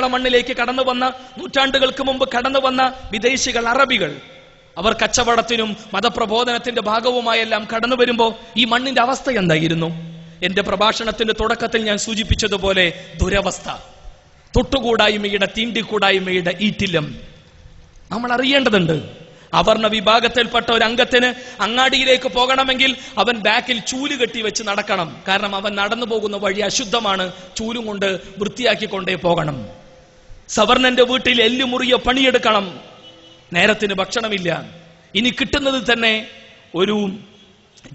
മലയാള മണ്ണിലേക്ക് കടന്നു വന്ന, നൂറ്റാണ്ടുകൾക്ക് മുമ്പ് കടന്നു വന്ന വിദേശികൾ, അറബികൾ, അവർ കച്ചവടത്തിനും മതപ്രബോധനത്തിന്റെ ഭാഗവുമായെല്ലാം കടന്നു വരുമ്പോ ഈ മണ്ണിന്റെ അവസ്ഥ എന്തായിരുന്നു? എന്റെ പ്രഭാഷണത്തിന്റെ തുടക്കത്തിൽ ഞാൻ സൂചിപ്പിച്ചതുപോലെ ദുരവസ്ഥ, തൊട്ടുകൂടായ്മയുടെ, തീണ്ടിക്കൂടായ്മയുടെ ഈറ്റില്ലം നമ്മൾ അറിയേണ്ടതുണ്ട്. അവർണ വിഭാഗത്തിൽപ്പെട്ട ഒരു അംഗത്തിന് അങ്ങാടിയിലേക്ക് പോകണമെങ്കിൽ അവൻ ബാക്കിൽ ചൂല് കെട്ടി വെച്ച് നടക്കണം. കാരണം അവൻ നടന്നു പോകുന്ന വഴി അശുദ്ധമാണ്, ചൂലും കൊണ്ട് വൃത്തിയാക്കിക്കൊണ്ടേ പോകണം. സവർണന്റെ വീട്ടിൽ എല്ലുമുറിയ പണിയെടുക്കണം, നേരത്തിന് ഭക്ഷണമില്ല. ഇനി കിട്ടുന്നത് തന്നെ ഒരു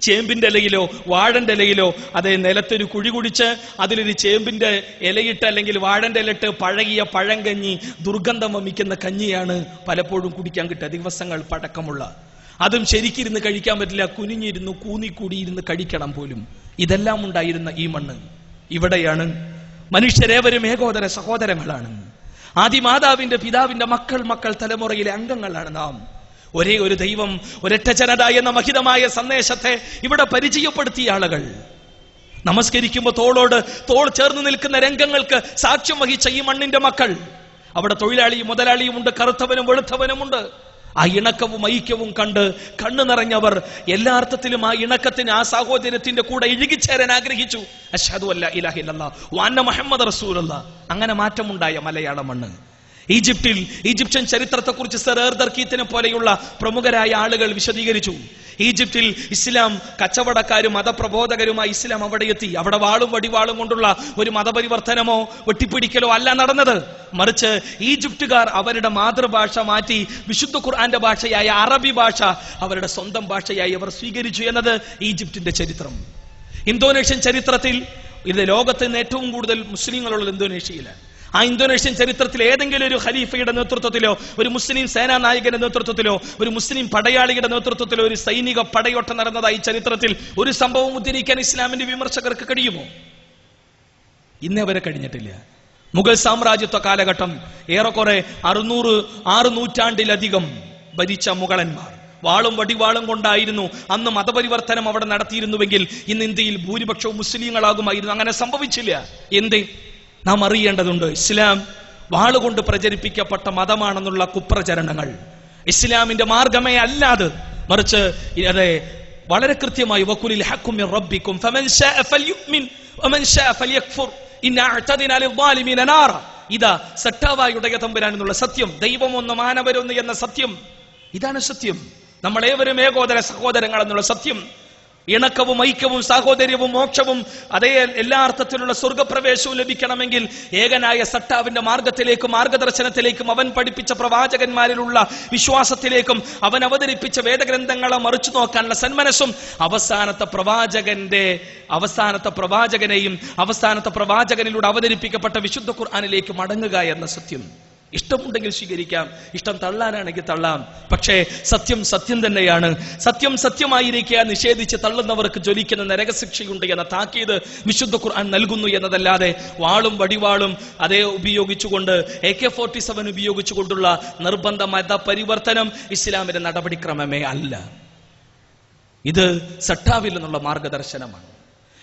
ചേമ്പിന്റെ ഇലയിലോ വാഴന്റെ ഇലയിലോ അതേ നിലത്തൊരു കുഴി കുടിച്ച് അതിലൊരു ചേമ്പിന്റെ ഇലയിട്ട് അല്ലെങ്കിൽ വാഴന്റെ ഇലയിട്ട് പഴകിയ പഴങ്കഞ്ഞി, ദുർഗന്ധം വമിക്കുന്ന കഞ്ഞിയാണ് പലപ്പോഴും കുടിക്കാൻ കിട്ടുക, ദിവസങ്ങൾ പഴക്കമുള്ള. അതും ശരിക്കിരുന്ന് കഴിക്കാൻ പറ്റില്ല, കുനിഞ്ഞിരുന്നു കൂന്നിക്കൂടിയിരുന്ന് കഴിക്കണം പോലും. ഇതെല്ലാം ഉണ്ടായിരുന്ന ഈ മണ്ണ്, ഇവിടെയാണ് മനുഷ്യരേവരും ഏകോദര സഹോദരങ്ങളാണ്. ആദിമാതാവിന്റെ പിതാവിന്റെ മക്കൾ തലമുറയിലെ അംഗങ്ങളാണ് നാം. ഒരേ ഒരു ദൈവം, ഒരൊറ്റ ജനത എന്ന മഹിതമായ സന്ദേശത്തെ ഇവിടെ പരിചയപ്പെടുത്തിയ ആളുകൾ. നമസ്കരിക്കുമ്പോൾ തോളോട് തോൾ ചേർന്ന് നിൽക്കുന്ന രംഗങ്ങൾക്ക് സാക്ഷ്യം വഹിച്ച ഈ മണ്ണിന്റെ മക്കൾ. അവിടെ തൊഴിലാളിയും മുതലാളിയുമുണ്ട്, കറുത്തവനും വെളുത്തവനുമുണ്ട്. ആ ഇണക്കവും ഐക്യവും കണ്ട് കണ്ണു നിറഞ്ഞവർ എല്ലാ അർത്ഥത്തിലും ആ ഇണക്കത്തിന്, ആ സാഹോദര്യത്തിന്റെ കൂടെ ഇഴുകിച്ചേരാൻ ആഗ്രഹിച്ചു. അശ്ഹദു അല്ലാ ഇലാഹ ഇല്ലല്ലാഹ് വ അന്ന മുഹമ്മദ് റസൂലുള്ളാഹ്. അങ്ങനെ മാറ്റമുണ്ടായ മലയാള മണ്ണ്. ഈജിപ്ഷ്യൻ ചരിത്രത്തെക്കുറിച്ച് സർ ഏർദർ കീത്തിനെ പോലെയുള്ള പ്രമുഖരായ ആളുകൾ വിശദീകരിച്ചു. ഈജിപ്തിൽ ഇസ്ലാം കച്ചവടക്കാരും മതപ്രബോധകരുമായി ഇസ്ലാം അവിടെ എത്തി. അവിടെ വാളും വടിവാളും കൊണ്ടുള്ള ഒരു മതപരിവർത്തനമോ വെട്ടിപ്പിടിക്കലോ അല്ല നടന്നത്. മറിച്ച് ഈജിപ്തുകാർ അവരുടെ മാതൃഭാഷ മാറ്റി വിശുദ്ധ ഖുർആന്റെ ഭാഷയായ അറബി ഭാഷ അവരുടെ സ്വന്തം ഭാഷയായി അവർ സ്വീകരിച്ചു എന്നത് ഈജിപ്തിന്റെ ചരിത്രം. ഇന്തോനേഷ്യൻ ചരിത്രത്തിൽ, ഇത് ലോകത്ത് നിന്ന് ഏറ്റവും കൂടുതൽ മുസ്ലിങ്ങളുള്ളത് ഇന്തോനേഷ്യയിലാണ്. ആ ഇന്തോനേഷ്യൻ ചരിത്രത്തിൽ ഏതെങ്കിലും ഒരു ഖലീഫയുടെ നേതൃത്വത്തിലോ, ഒരു മുസ്ലിം സേനാ നായകന്റെ നേതൃത്വത്തിലോ, ഒരു മുസ്ലിം പടയാളിയുടെ നേതൃത്വത്തിലോ ഒരു സൈനിക പടയോട്ടം നടന്നതായി ചരിത്രത്തിൽ ഒരു സംഭവം ഉദ്ധരിക്കാൻ ഇസ്ലാമിന്റെ വിമർശകർക്ക് കഴിയുമോ? ഇന്നേ വരെ കഴിഞ്ഞിട്ടില്ല. മുഗൾ സാമ്രാജ്യത്വ കാലഘട്ടം ഏറെക്കുറെ 600 നൂറ്റാണ്ടിലധികം ഭരിച്ച മുഗളന്മാർ വാളും വടിവാളും കൊണ്ടായിരുന്നു അന്ന് മതപരിവർത്തനം അവിടെ നടത്തിയിരുന്നുവെങ്കിൽ ഇന്ന് ഇന്ത്യയിൽ ഭൂരിപക്ഷവും മുസ്ലിങ്ങളാകുമായിരുന്നു. അങ്ങനെ സംഭവിച്ചില്ല. എന്തേ? നാം അറിയേണ്ടതുണ്ട്. ഇസ്ലാം വാളുകൊണ്ട് പ്രചരിപ്പിക്കപ്പെട്ട മതമാണെന്നുള്ള കുപ്രചരണങ്ങൾ ഇസ്ലാമിന്റെ മാർഗമേ അല്ലാതെ, മറിച്ച് അതെ വളരെ കൃത്യമായി വഖുലിൽ ഹഖ്ഖു മിർ റബ്ബിക്കും ഫമൻ ശാഅ ഫൽയുമിൻ വമൻ ശാഅ ഫൽയക്ഫുർ ഇന്നാ അഅ്തദിനാ ലിദ്ദാലിമീന നാറ. ഇതാ സട്ടാവായുടെ തമ്പുരാൻ എന്നുള്ള സത്യം, ദൈവം ഒന്ന് മാനവരൊന്ന് എന്ന സത്യം, ഇതാണ് സത്യം. നമ്മളേവരും ഏകോദര സഹോദരങ്ങൾ എന്നുള്ള സത്യം, ഇണക്കവും ഐക്യവും സാഹോദര്യവും മോക്ഷവും അതേ എല്ലാ അർത്ഥത്തിലുള്ള സ്വർഗപ്രവേശവും ലഭിക്കണമെങ്കിൽ ഏകനായ സട്ടാവിന്റെ മാർഗത്തിലേക്കും മാർഗദർശനത്തിലേക്കും അവൻ പഠിപ്പിച്ച പ്രവാചകന്മാരിലുള്ള വിശ്വാസത്തിലേക്കും അവൻ അവതരിപ്പിച്ച വേദഗ്രന്ഥങ്ങളെ മറിച്ചു നോക്കാനുള്ള സന്മനസ്സും അവസാനത്തെ പ്രവാചകനെയും അവസാനത്തെ പ്രവാചകനിലൂടെ അവതരിപ്പിക്കപ്പെട്ട വിശുദ്ധ ഖുർആനിലേക്ക് മടങ്ങുക എന്ന സത്യം. ഇഷ്ടമുണ്ടെങ്കിൽ സ്വീകരിക്കാം, ഇഷ്ടം തള്ളാനാണെങ്കിൽ തള്ളാം. പക്ഷേ സത്യം സത്യം തന്നെയാണ്. സത്യം സത്യമായിരിക്കുക. നിഷേധിച്ച് തള്ളുന്നവർക്ക് ജ്വലിക്കുന്ന നരകശിക്ഷയുണ്ട് എന്ന താക്കീത് വിശുദ്ധ ഖുർആൻ നൽകുന്നു എന്നതല്ലാതെ വാളും വടിവാളും അതേ ഉപയോഗിച്ചുകൊണ്ട് AK-47 ഉപയോഗിച്ചുകൊണ്ടുള്ള നിർബന്ധ മത പരിവർത്തനം ഇസ്ലാമിന്റെ നടപടിക്രമമേ അല്ല. ഇത് സട്ടാവിൽ നിന്നുള്ള മാർഗദർശനമാണ്.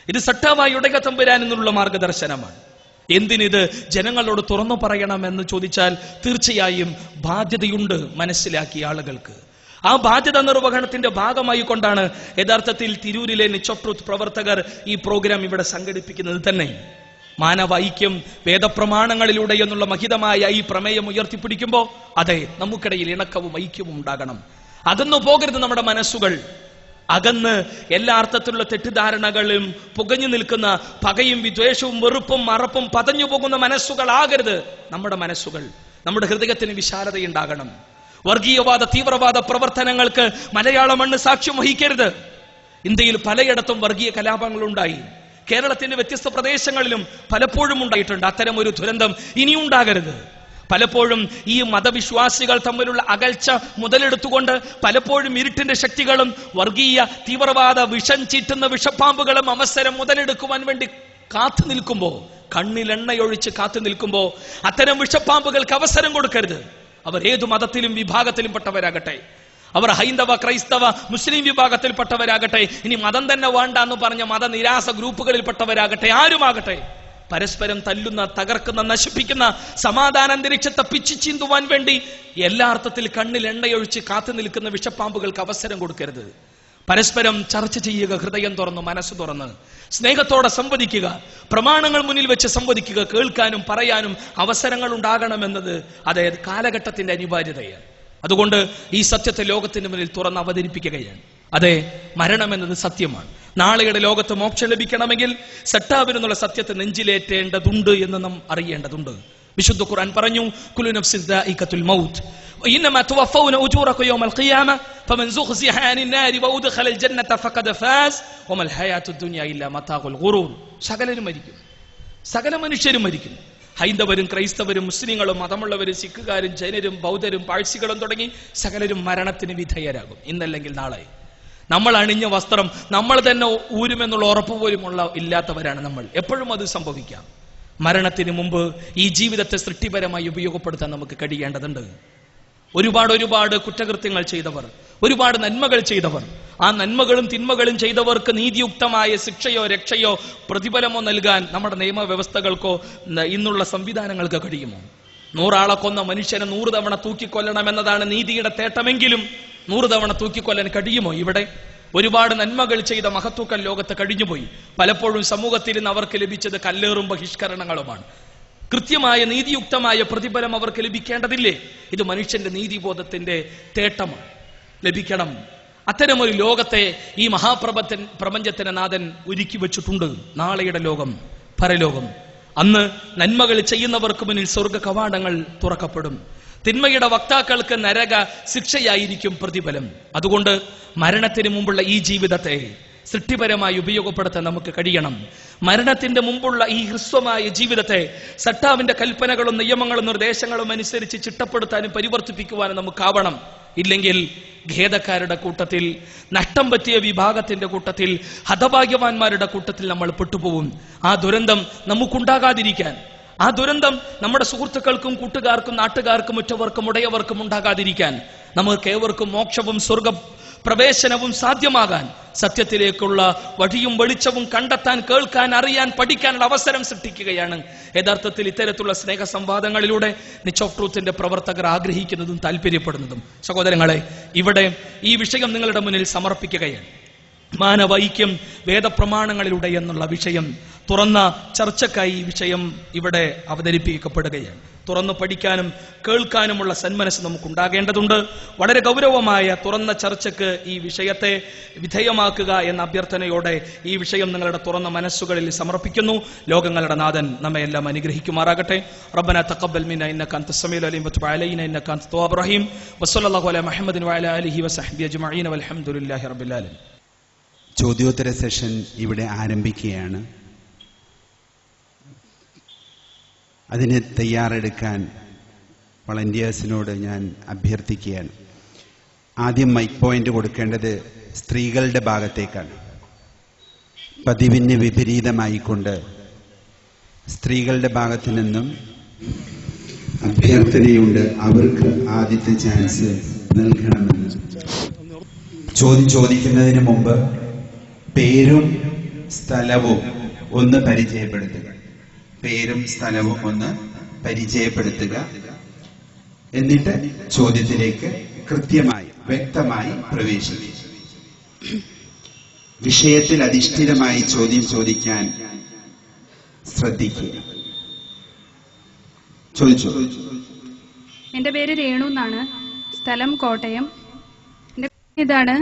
ഇത് സട്ടാവായുടെ തമ്പുരാൻ എന്നുള്ള മാർഗദർശനമാണ്. എന്തിനിത് ജനങ്ങളോട് തുറന്നു പറയണമെന്ന് ചോദിച്ചാൽ തീർച്ചയായും ബാധ്യതയുണ്ട് മനസ്സിലാക്കിയ ആളുകൾക്ക്. ആ ബാധ്യത നിർവഹണത്തിന്റെ ഭാഗമായി കൊണ്ടാണ് യഥാർത്ഥത്തിൽ തിരൂരിലെ നിച്ചോട്രൂത്ത് പ്രവർത്തകർ ഈ പ്രോഗ്രാം ഇവിടെ സംഘടിപ്പിക്കുന്നത് തന്നെ. മാനവ ഐക്യം വേദപ്രമാണങ്ങളിലൂടെ എന്നുള്ള മഹിതമായ ഈ പ്രമേയം ഉയർത്തിപ്പിടിക്കുമ്പോൾ അതെ, നമുക്കിടയിൽ ഇണക്കവും ഐക്യവും ഉണ്ടാകണം. അകന്നു പോകരുത് നമ്മുടെ മനസ്സുകൾ. അകന്ന് എല്ലാ അർത്ഥത്തിലുള്ള തെറ്റിദ്ധാരണകളും പുകഞ്ഞു നിൽക്കുന്ന പകയും വിദ്വേഷവും വെറുപ്പും മറപ്പും പതഞ്ഞു പോകുന്ന മനസ്സുകളാകരുത് നമ്മുടെ മനസ്സുകൾ. നമ്മുടെ ഹൃദയത്തിന് വിശാലതയുണ്ടാകണം. വർഗീയവാദ തീവ്രവാദ പ്രവർത്തനങ്ങൾക്ക് മലയാള മണ്ണ് സാക്ഷ്യം വഹിക്കരുത്. ഇന്ത്യയിൽ പലയിടത്തും വർഗീയ കലാപങ്ങളുണ്ടായി. കേരളത്തിന്റെ വ്യത്യസ്ത പ്രദേശങ്ങളിലും പലപ്പോഴും ഉണ്ടായിട്ടുണ്ട്. അത്തരം ഒരു ദുരന്തം ഇനിയുണ്ടാകരുത്. പലപ്പോഴും ഈ മതവിശ്വാസികൾ തമ്മിലുള്ള അകൽച്ച മുതലെടുത്തുകൊണ്ട് പലപ്പോഴും ഇരുട്ടിന്റെ ശക്തികളും വർഗീയ തീവ്രവാദ വിഷം ചീറ്റുന്ന വിഷപ്പാമ്പുകളും അവസരം മുതലെടുക്കുവാൻ വേണ്ടി കാത്തു നിൽക്കുമ്പോ, കണ്ണിലെണ്ണയൊഴിച്ച് കാത്തു നിൽക്കുമ്പോ അത്തരം വിഷപ്പാമ്പുകൾക്ക് അവസരം കൊടുക്കരുത്. അവർ ഏതു മതത്തിലും വിഭാഗത്തിലും പെട്ടവരാകട്ടെ, അവർ ഹൈന്ദവ ക്രൈസ്തവ മുസ്ലിം വിഭാഗത്തിൽപ്പെട്ടവരാകട്ടെ, ഇനി മതം തന്നെ വേണ്ട എന്ന് പറഞ്ഞ മതനിരാസ ഗ്രൂപ്പുകളിൽപ്പെട്ടവരാകട്ടെ, ആരുമാകട്ടെ, പരസ്പരം തല്ലുന്ന, തകർക്കുന്ന, നശിപ്പിക്കുന്ന സമാധാന അന്തരീക്ഷത്തെ പിച്ചു ചീന്തുവാൻ വേണ്ടി എല്ലാ അർത്ഥത്തിൽ കണ്ണിൽ എണ്ണയൊഴിച്ച് കാത്തു നിൽക്കുന്ന വിഷപ്പാമ്പുകൾക്ക് അവസരം കൊടുക്കരുത്. പരസ്പരം ചർച്ച ചെയ്യുക, ഹൃദയം തുറന്ന്, മനസ്സ് തുറന്ന്, സ്നേഹത്തോടെ സംവദിക്കുക, പ്രമാണങ്ങൾ മുന്നിൽ വെച്ച് സംവദിക്കുക. കേൾക്കാനും പറയാനും അവസരങ്ങൾ ഉണ്ടാകണമെന്നത് അതേ കാലഘട്ടത്തിന്റെ അനിവാര്യതയാണ്. അതുകൊണ്ട് ഈ സത്യത്തെ ലോകത്തിന് മുന്നിൽ തുറന്ന് അവതരിപ്പിക്കുകയാണ്. അതെ, മരണം എന്നത് സത്യമാണ്. നാളെയുടെ ലോകത്ത് മോക്ഷം ലഭിക്കണമെങ്കിൽ സട്ടാവിനെന്നുള്ള സത്യത്തെ നെഞ്ചിലേറ്റേണ്ടതുണ്ട് എന്ന് നാം അറിയേണ്ടതുണ്ട്. വിശുദ്ധ ഖുർആൻ പറഞ്ഞു, കുല്ലു നഫ്സിൻ ദാഇഖത്തുൽ മൗത്ത് വഇന്നമാ തുവഫൗന ഉജൂറകും യൗമൽ ഖിയാമ ഫമൻ സുഖ്സിഹ അനിൻ നാരി വഉദ്ഖലൽ ജന്നത ഫഖദ് ഫാസ് വമൽ ഹയാത്തുദ് ദുനിയ ഇല്ലാ മതാഉൽ ഖുറൂർ. സകലരും മരിക്കും, സകല മനുഷ്യരും മരിക്കും. ഹൈന്ദവരും ക്രൈസ്തവരും മുസ്ലിങ്ങളും മതമുള്ളവരും സിഖുകാരും ജൈനരും ബൗദ്ധരും പാഴ്സികളും തുടങ്ങി സകലരും മരണത്തിന് വിധേയരാകും, ഇന്നല്ലെങ്കിൽ നാളെ. നമ്മൾ അണിഞ്ഞ വസ്ത്രം നമ്മൾ തന്നെ ഊരുമെന്നുള്ള ഉറപ്പ് പോലും ഇല്ലാത്തവരാണ് നമ്മൾ. എപ്പോഴും അത് സംഭവിക്കാം. മരണത്തിന് മുമ്പ് ഈ ജീവിതത്തെ സൃഷ്ടിപരമായി ഉപയോഗപ്പെടുത്താൻ നമുക്ക് കഴിയേണ്ടതുണ്ട്. ഒരുപാട് കുറ്റകൃത്യങ്ങൾ ചെയ്തവർ, ഒരുപാട് നന്മകൾ ചെയ്തവർ, ആ നന്മകളും തിന്മകളും ചെയ്തവർക്ക് നീതിയുക്തമായ ശിക്ഷയോ രക്ഷയോ പ്രതിഫലമോ നൽകാൻ നമ്മുടെ നിയമവ്യവസ്ഥകൾക്കോ ഇന്നുള്ള സംവിധാനങ്ങൾക്ക് കഴിയുമോ? 100 ആളെ കൊന്ന മനുഷ്യനെ 100 തവണ തൂക്കിക്കൊല്ലണമെന്നതാണ് നീതിയുടെ തേട്ടമെങ്കിലും 100 തവണ തൂക്കിക്കൊല്ലാൻ കഴിയുമോ? ഇവിടെ ഒരുപാട് നന്മകൾ ചെയ്ത മഹത്തുക്കൾ ലോകത്ത് കഴിഞ്ഞുപോയി. പലപ്പോഴും സമൂഹത്തിൽ നിന്ന് അവർക്ക് ലഭിച്ചത് കല്ലേറും ബഹിഷ്കരണങ്ങളുമാണ്. കൃത്യമായ നീതിയുക്തമായ പ്രതിഫലം അവർക്ക് ലഭിക്കേണ്ടതില്ലേ? ഇത് മനുഷ്യന്റെ നീതിബോധത്തിന്റെ തേട്ടമാണ്, ലഭിക്കണം. അത്തരമൊരു ലോകത്തെ ഈ പ്രപഞ്ചത്തിന്റെ നാഥൻ ഒരുക്കി വെച്ചിട്ടുണ്ട്. നാളെയുടെ ലോകം, പരലോകം. അന്ന് നന്മകൾ ചെയ്യുന്നവർക്ക് മുന്നിൽ സ്വർഗ കവാടങ്ങൾ തുറക്കപ്പെടും. തിന്മയുടെ വക്താക്കൾക്ക് നരക ശിക്ഷയായിരിക്കും പ്രതിഫലം. അതുകൊണ്ട് മരണത്തിന് മുമ്പുള്ള ഈ ജീവിതത്തെ സൃഷ്ടിപരമായി ഉപയോഗപ്പെടുത്താൻ നമുക്ക് കഴിയണം. മരണത്തിന്റെ മുമ്പുള്ള ഈ ഹ്രസ്വമായ ജീവിതത്തെ സട്ടാവിന്റെ കൽപ്പനകളും നിയമങ്ങളും നിർദ്ദേശങ്ങളും അനുസരിച്ച് ചിട്ടപ്പെടുത്താനും പരിവർത്തിപ്പിക്കുവാനും നമുക്കാവണം. ഇല്ലെങ്കിൽ ഖേദക്കാരുടെ കൂട്ടത്തിൽ, നഷ്ടം പറ്റിയ വിഭാഗത്തിന്റെ കൂട്ടത്തിൽ, ഹതഭാഗ്യവാന്മാരുടെ കൂട്ടത്തിൽ നമ്മൾ പെട്ടുപോകും. ആ ദുരന്തം നമുക്കുണ്ടാകാതിരിക്കാൻ, ആ ദുരന്തം നമ്മുടെ സുഹൃത്തുക്കൾക്കും കൂട്ടുകാർക്കും നാട്ടുകാർക്കും ഉറ്റവർക്കും ഉടയവർക്കും ഉണ്ടാകാതിരിക്കാൻ, നമുക്ക് ഏവർക്കും മോക്ഷവും സ്വർഗ പ്രവേശനവും സാധ്യമാകാൻ സത്യത്തിലേക്കുള്ള വഴിയും വെളിച്ചവും കണ്ടെത്താൻ, കേൾക്കാൻ, അറിയാൻ, പഠിക്കാനുള്ള അവസരം സൃഷ്ടിക്കുകയാണ് യഥാർത്ഥത്തിൽ ഇത്തരത്തിലുള്ള സ്നേഹ സംവാദങ്ങളിലൂടെ നിച്ച് ഓഫ് ട്രൂത്തിന്റെ പ്രവർത്തകർ ആഗ്രഹിക്കുന്നതും താല്പര്യപ്പെടുന്നതും. സഹോദരങ്ങളെ, ഇവിടെ ഈ വിഷയം നിങ്ങളുടെ മുന്നിൽ സമർപ്പിക്കുകയാണ്. മാനവൈക്യം വേദപ്രമാണങ്ങളിലൂടെ എന്നുള്ള വിഷയം തുറന്ന ചർച്ചക്കായി ഈ വിഷയം ഇവിടെ അവതരിപ്പിക്കപ്പെടുകയാണ്. തുറന്നു പഠിക്കാനും കേൾക്കാനുമുള്ള സന്മനസ് നമുക്കുണ്ടാകേണ്ടതുണ്ട്. വളരെ ഗൗരവമായ തുറന്ന ചർച്ചയ്ക്ക് ഈ വിഷയത്തെ വിധേയമാക്കുക എന്ന അഭ്യർത്ഥനയോടെ ഈ വിഷയം നിങ്ങളുടെ തുറന്ന മനസ്സുകളിൽ സമർപ്പിക്കുന്നു. ലോകങ്ങളുടെ നാഥൻ നമ്മെ എല്ലാം അനുഗ്രഹിക്കുമാറാകട്ടെ. റബ്ബനാ തഖബ്ബൽ മിന്നാ ഇന്നക അൻതസ് സമീഉൽ അലീം വതുബ് അലൈനാ ഇന്നക അൻത തവ്വാബുർ റഹീം വസല്ലല്ലാഹു അലാ മുഹമ്മദിൻ വഅലാ ആലിഹി വസഹ്ബിഹി അജ്മഈൻ വൽഹംദുലില്ലാഹി റബ്ബിൽ ആലമീൻ. ചോദ്യോത്തര സെഷൻ ഇവിടെ ആരംഭിക്കുകയാണ്. അതിന് തയ്യാറെടുക്കാൻ വളണ്ടിയേഴ്സിനോട് ഞാൻ അഭ്യർത്ഥിക്കുകയാണ്. ആദ്യം മൈക്ക് പോയിന്റ് കൊടുക്കേണ്ടത് സ്ത്രീകളുടെ ഭാഗത്തേക്കാണ്. പതിവിന് വിപരീതമായിക്കൊണ്ട് സ്ത്രീകളുടെ ഭാഗത്തു നിന്നും അഭ്യർത്ഥനയുണ്ട്. അവർക്ക് ആദ്യത്തെ ചാൻസ് നൽകണമെന്ന്. ചോദ്യം ചോദിക്കുന്നതിന് മുമ്പ് പേരും സ്ഥലവും ഒന്ന് പരിചയപ്പെടുത്തുക. പേരും സ്ഥലവും ഒന്ന് പരിചയപ്പെടുത്തുക. എന്നിട്ട് ചോദ്യത്തിലേക്ക് കൃത്യമായി വ്യക്തമായി പ്രവേശിക്കുക. വിഷയത്തിൽ അധിഷ്ഠിതമായി ചോദ്യം ചോദിക്കാൻ ശ്രദ്ധിക്കുക. ചോദിച്ചു. എൻ്റെ പേര് രേണു എന്നാണ്. സ്ഥലം കോട്ടയം. എൻ്റെ ഇതാണ്: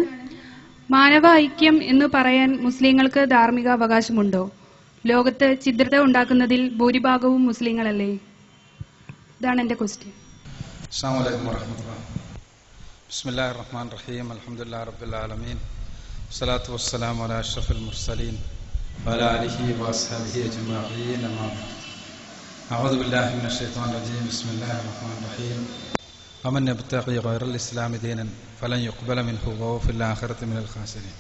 മാനവ ഐക്യം എന്ന് പറയാൻ മുസ്ലിങ്ങൾക്ക് ധാർമ്മിക അവകാശമുണ്ടോ? ലോകത്ത് ഛിദ്രത ഉണ്ടാക്കുന്നതിൽ ഭൂരിഭാഗവും മുസ്ലിങ്ങളല്ലേ? ഇതാണ് എൻ്റെ ക്വസ്റ്റ്യൻ. അസ്സലാമു അലൈക്കും വറഹ്മത്തുള്ളാഹി. ബിസ്മില്ലാഹിർ റഹ്മാനിർ റഹീം. അൽഹംദുലില്ലാഹി റബ്ബിൽ ആലമീൻ. വസ്സലാത്തു വസ്സലാമു അലാ അഷ്റഫിൽ മുർസലീൻ വഅലാ ആലിഹി വഅസ്ഹാബിഹി അജ്മഈൻ. അഊദു ബില്ലാഹി മിനശ് ശൈത്വാനിർ റജീം. ബിസ്മില്ലാഹിർ റഹ്മാനിർ റഹീം. വമൻ യബ്തഗി ഗൈറൽ ഇസ്ലാമി ദീനൻ ഫലൻ യുഖ്ബല മിൻഹു വഹുവ ഫിൽ ആഖിറതി മിനൽ ഖാസിരീൻ.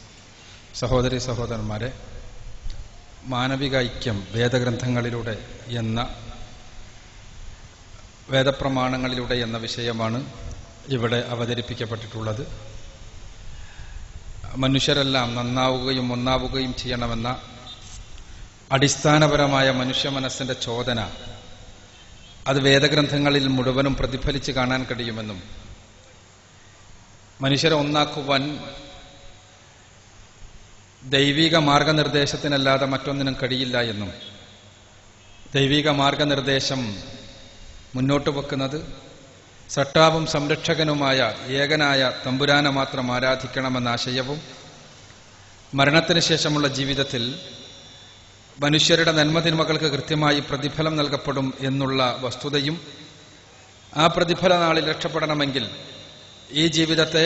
സഹോദരി സഹോദരന്മാരെ, മാനവിക ഐക്യം വേദഗ്രന്ഥങ്ങളിലൂടെ എന്ന വേദപ്രമാണങ്ങളിലൂടെ എന്ന വിഷയമാണ് ഇവിടെ അവതരിപ്പിക്കപ്പെട്ടിട്ടുള്ളത്. മനുഷ്യരെല്ലാം നന്നാവുകയും ഒന്നാവുകയും ചെയ്യണമെന്ന അടിസ്ഥാനപരമായ മനുഷ്യ മനസ്സിന്റെ ചോദന അത് വേദഗ്രന്ഥങ്ങളിൽ മുഴുവനും പ്രതിഫലിച്ച് കാണാൻ കഴിയുമെന്നും മനുഷ്യരെ ഒന്നാക്കുവാൻ ദൈവിക മാർഗനിർദ്ദേശത്തിനല്ലാതെ മറ്റൊന്നിനും കഴിയില്ല എന്നും ദൈവിക മാർഗനിർദ്ദേശം മുന്നോട്ട് വെക്കുന്നത് സട്ടാവും സംരക്ഷകനുമായ ഏകനായ തമ്പുരാനെ മാത്രം ആരാധിക്കണമെന്ന ആശയവും മരണത്തിന് ശേഷമുള്ള ജീവിതത്തിൽ മനുഷ്യരുടെ നന്മതിന്മകൾക്ക് കൃത്യമായി പ്രതിഫലം നൽകപ്പെടും എന്നുള്ള വസ്തുതയും ആ പ്രതിഫല നാളിൽ രക്ഷപ്പെടണമെങ്കിൽ ഈ ജീവിതത്തെ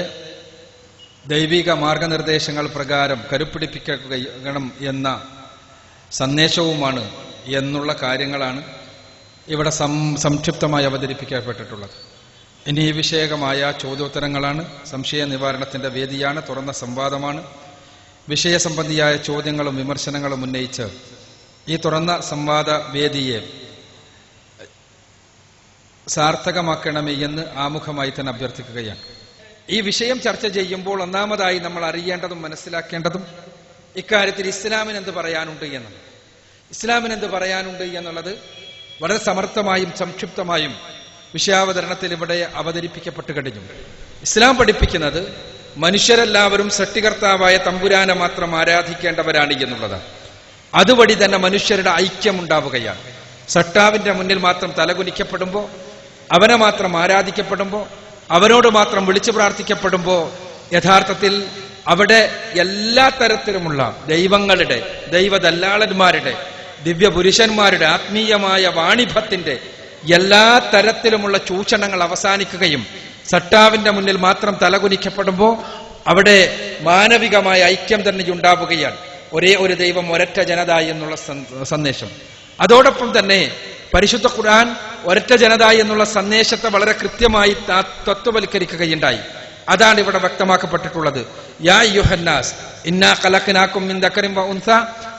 ദൈവിക മാർഗനിർദ്ദേശങ്ങൾ പ്രകാരം കരുപ്പിടിപ്പിക്കണം എന്ന സന്ദേശവുമാണ് എന്നുള്ള കാര്യങ്ങളാണ് ഇവിടെ സംക്ഷിപ്തമായി അവതരിപ്പിക്കപ്പെട്ടിട്ടുള്ളത്. ഇനി ഈ വിഷയകമായ ചോദ്യോത്തരങ്ങളാണ്. സംശയ നിവാരണത്തിന്റെ വേദിയാണ്, തുറന്ന സംവാദമാണ്. വിഷയസംബന്ധിയായ ചോദ്യങ്ങളും വിമർശനങ്ങളും ഉന്നയിച്ച് ഈ തുറന്ന സംവാദ വേദിയെ സാർത്ഥകമാക്കണമേ എന്ന് ആമുഖമായി തന്നെ അഭ്യർത്ഥിക്കുകയാണ്. ഈ വിഷയം ചർച്ച ചെയ്യുമ്പോൾ ഒന്നാമതായി നമ്മൾ അറിയേണ്ടതും മനസ്സിലാക്കേണ്ടതും ഇക്കാര്യത്തിൽ ഇസ്ലാമിന് എന്ത് പറയാനുണ്ട് എന്നുള്ളത്. ഇസ്ലാമിന് എന്ത് പറയാനുണ്ട് എന്നുള്ളത് വളരെ സമർത്ഥമായും സംക്ഷിപ്തമായും വിഷയാവതരണത്തിൽ ഇവിടെ അവതരിപ്പിക്കപ്പെട്ടു കഴിഞ്ഞു. ഇസ്ലാം പഠിപ്പിക്കുന്നത് മനുഷ്യരെല്ലാവരും സൃഷ്ടികർത്താവായ തമ്പുരാനെ മാത്രം ആരാധിക്കേണ്ടവരാണ് എന്നുള്ളതാണ്. അതുവഴി തന്നെ മനുഷ്യരുടെ ഐക്യമുണ്ടാവുകയാണ്. സട്ടാവിന്റെ മുന്നിൽ മാത്രം തലകുനിക്കപ്പെടുമ്പോൾ, അവനെ മാത്രം ആരാധിക്കപ്പെടുമ്പോൾ, അവനോട് മാത്രം വിളിച്ചു പ്രാർത്ഥിക്കപ്പെടുമ്പോൾ യഥാർത്ഥത്തിൽ അവിടെ എല്ലാ തരത്തിലുമുള്ള ദൈവങ്ങളുടെ, ദൈവദല്ലാളന്മാരുടെ, ദിവ്യപുരുഷന്മാരുടെ ആത്മീയമായ വാണിഭത്തിന്റെ എല്ലാ തരത്തിലുമുള്ള ചൂഷണങ്ങൾ അവസാനിക്കുകയും സട്ടാവിന്റെ മുന്നിൽ മാത്രം തലകുനിക്കപ്പെടുമ്പോൾ അവിടെ മാനവികമായ ഐക്യം തന്നെ ഉണ്ടാവുകയാണ്. ഒരേ ഒരു ദൈവം, ഒരൊറ്റ ജനത എന്നുള്ള സന്ദേശം. അതോടൊപ്പം തന്നെ പരിശുദ്ധ ഖുർആൻ ഒരൊറ്റ ജനത എന്നുള്ള സന്ദേശത്തെ വളരെ കൃത്യമായി തത്വവൽക്കരിക്കുകയുണ്ടായി. അതാണ് ഇവിടെ വ്യക്തമാക്കപ്പെട്ടിട്ടുള്ളത്. യാ അയ്യുഹന്നാസ് ഇന്നാ ഖലഖനാകും മിൻ ദക്കറിൻ വ ഉൻസ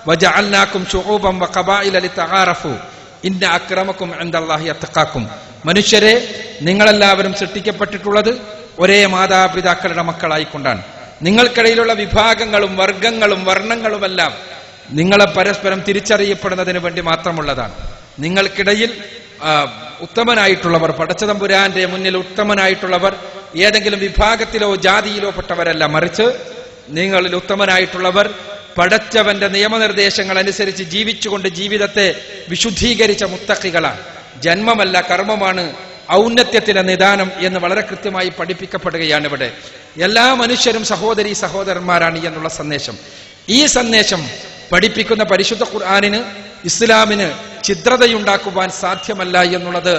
വജഅൽനാകും ശുഊബൻ വഖബായില ലിതആറഫു ഇന്ന അക്രമക്കും ഇൻദല്ലാഹി അത്ഖാക്കും. മനുഷ്യരെ, നിങ്ങളെല്ലാവരും സൃഷ്ടിക്കപ്പെട്ടിട്ടുള്ളത് ഒരേ മാതാപിതാക്കളുടെ മക്കളായിക്കൊണ്ടാണ്. നിങ്ങൾക്കിടയിലുള്ള വിഭാഗങ്ങളും വർഗങ്ങളും വർണ്ണങ്ങളുമെല്ലാം നിങ്ങളെ പരസ്പരം തിരിച്ചറിയപ്പെടുന്നതിന് വേണ്ടി മാത്രമുള്ളതാണ്. നിങ്ങൾക്കിടയിൽ ഉത്തമനായിട്ടുള്ളവർ, പടച്ചതമ്പുരാന്റെ മുന്നിൽ ഉത്തമനായിട്ടുള്ളവർ ഏതെങ്കിലും വിഭാഗത്തിലോ ജാതിയിലോ പെട്ടവരല്ല, മറിച്ച് നിങ്ങളിൽ ഉത്തമനായിട്ടുള്ളവർ പടച്ചവന്റെ നിയമനിർദ്ദേശങ്ങൾ അനുസരിച്ച് ജീവിച്ചുകൊണ്ട് ജീവിതത്തെ വിശുദ്ധീകരിച്ച മുത്തഖികളാണ്. ജന്മമല്ല, കർമ്മമാണ് ഔന്നത്യത്തിന്റെ നിദാനം എന്ന് വളരെ കൃത്യമായി പഠിപ്പിക്കപ്പെടുകയാണ്. ഇവിടെ എല്ലാ മനുഷ്യരും സഹോദരീ സഹോദരന്മാരാണ് എന്നുള്ള സന്ദേശം, ഈ സന്ദേശം പഠിപ്പിക്കുന്ന പരിശുദ്ധ ഖുർആനിന്, ഇസ്ലാമിന് ഛിദ്രതയുണ്ടാക്കുവാൻ സാധ്യമല്ല എന്നുള്ളത്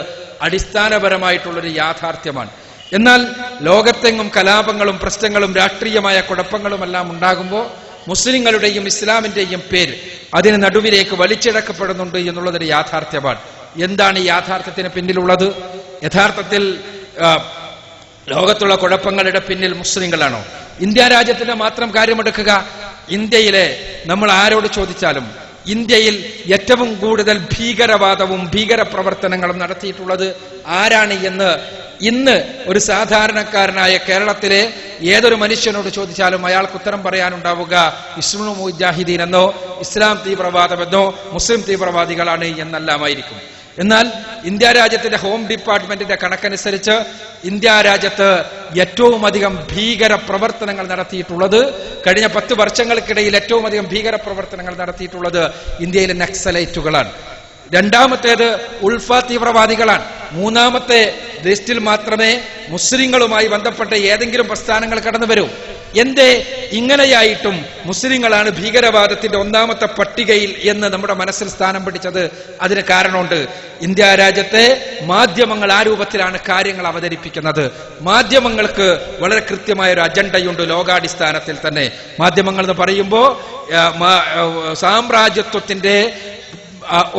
അടിസ്ഥാനപരമായിട്ടുള്ളൊരു യാഥാർത്ഥ്യമാണ്. എന്നാൽ ലോകത്തെങ്ങും കലാപങ്ങളും പ്രശ്നങ്ങളും രാഷ്ട്രീയമായ കുഴപ്പങ്ങളുമെല്ലാം ഉണ്ടാകുമ്പോൾ മുസ്ലിങ്ങളുടെയും ഇസ്ലാമിന്റെയും പേര് അതിന് നടുവിലേക്ക് വലിച്ചിഴക്കപ്പെടുന്നുണ്ട് എന്നുള്ളതൊരു യാഥാർത്ഥ്യമാണ്. എന്താണ് ഈ യാഥാർത്ഥ്യത്തിന് പിന്നിലുള്ളത്? യഥാർത്ഥത്തിൽ ലോകത്തുള്ള കുഴപ്പങ്ങളുടെ പിന്നിൽ മുസ്ലിങ്ങളാണോ? ഇന്ത്യ രാജ്യത്തിന്റെ മാത്രം കാര്യമെടുക്കുക. ഇന്ത്യയിലെ നമ്മൾ ആരോട് ചോദിച്ചാലും ഇന്ത്യയിൽ ഏറ്റവും കൂടുതൽ ഭീകരവാദവും ഭീകരപ്രവർത്തനങ്ങളും നടത്തിയിട്ടുള്ളത് ആരാണ് എന്ന് ഇന്ന് ഒരു സാധാരണക്കാരനായ കേരളത്തിലെ ഏതൊരു മനുഷ്യനോട് ചോദിച്ചാലും അയാൾക്ക് ഉത്തരം പറയാനുണ്ടാവുക ഇസ്ലാം മുജാഹിദീൻ എന്നോ ഇസ്ലാം തീവ്രവാദമെന്നോ മുസ്ലിം തീവ്രവാദികളാണ് എന്നെല്ലാമായിരിക്കും. എന്നാൽ ഇന്ത്യ രാജ്യത്തിന്റെ ഹോം ഡിപ്പാർട്ട്മെന്റിന്റെ കണക്കനുസരിച്ച് ഇന്ത്യ രാജ്യത്ത് ഏറ്റവും അധികം ഭീകര പ്രവർത്തനങ്ങൾ നടത്തിയിട്ടുള്ളത്, കഴിഞ്ഞ 10 വർഷങ്ങൾക്കിടയിൽ ഏറ്റവും അധികം ഭീകര പ്രവർത്തനങ്ങൾ നടത്തിയിട്ടുള്ളത് ഇന്ത്യയിലെ നക്സലൈറ്റുകളാണ്. രണ്ടാമത്തേത് ഉൾഫ തീവ്രവാദികളാണ്. മൂന്നാമത്തെ ലിസ്റ്റിൽ മാത്രമേ മുസ്ലിങ്ങളുമായി ബന്ധപ്പെട്ട ഏതെങ്കിലും പ്രസ്ഥാനങ്ങൾ കടന്നു വരൂ. എന്തേ ഇങ്ങനെയായിട്ടും മുസ്ലിങ്ങളാണ് ഭീകരവാദത്തിന്റെ ഒന്നാമത്തെ പട്ടികയിൽ എന്ന് നമ്മുടെ മനസ്സിൽ സ്ഥാനം പിടിച്ചത്? അതിന് കാരണമുണ്ട്. ഇന്ത്യ രാജ്യത്തെ മാധ്യമങ്ങൾ ആ രൂപത്തിലാണ് കാര്യങ്ങൾ അവതരിപ്പിക്കുന്നത്. മാധ്യമങ്ങൾക്ക് വളരെ കൃത്യമായ ഒരു അജണ്ടയുണ്ട്. ലോകാടിസ്ഥാനത്തിൽ തന്നെ മാധ്യമങ്ങൾ എന്ന് പറയുമ്പോൾ സാമ്രാജ്യത്വത്തിന്റെ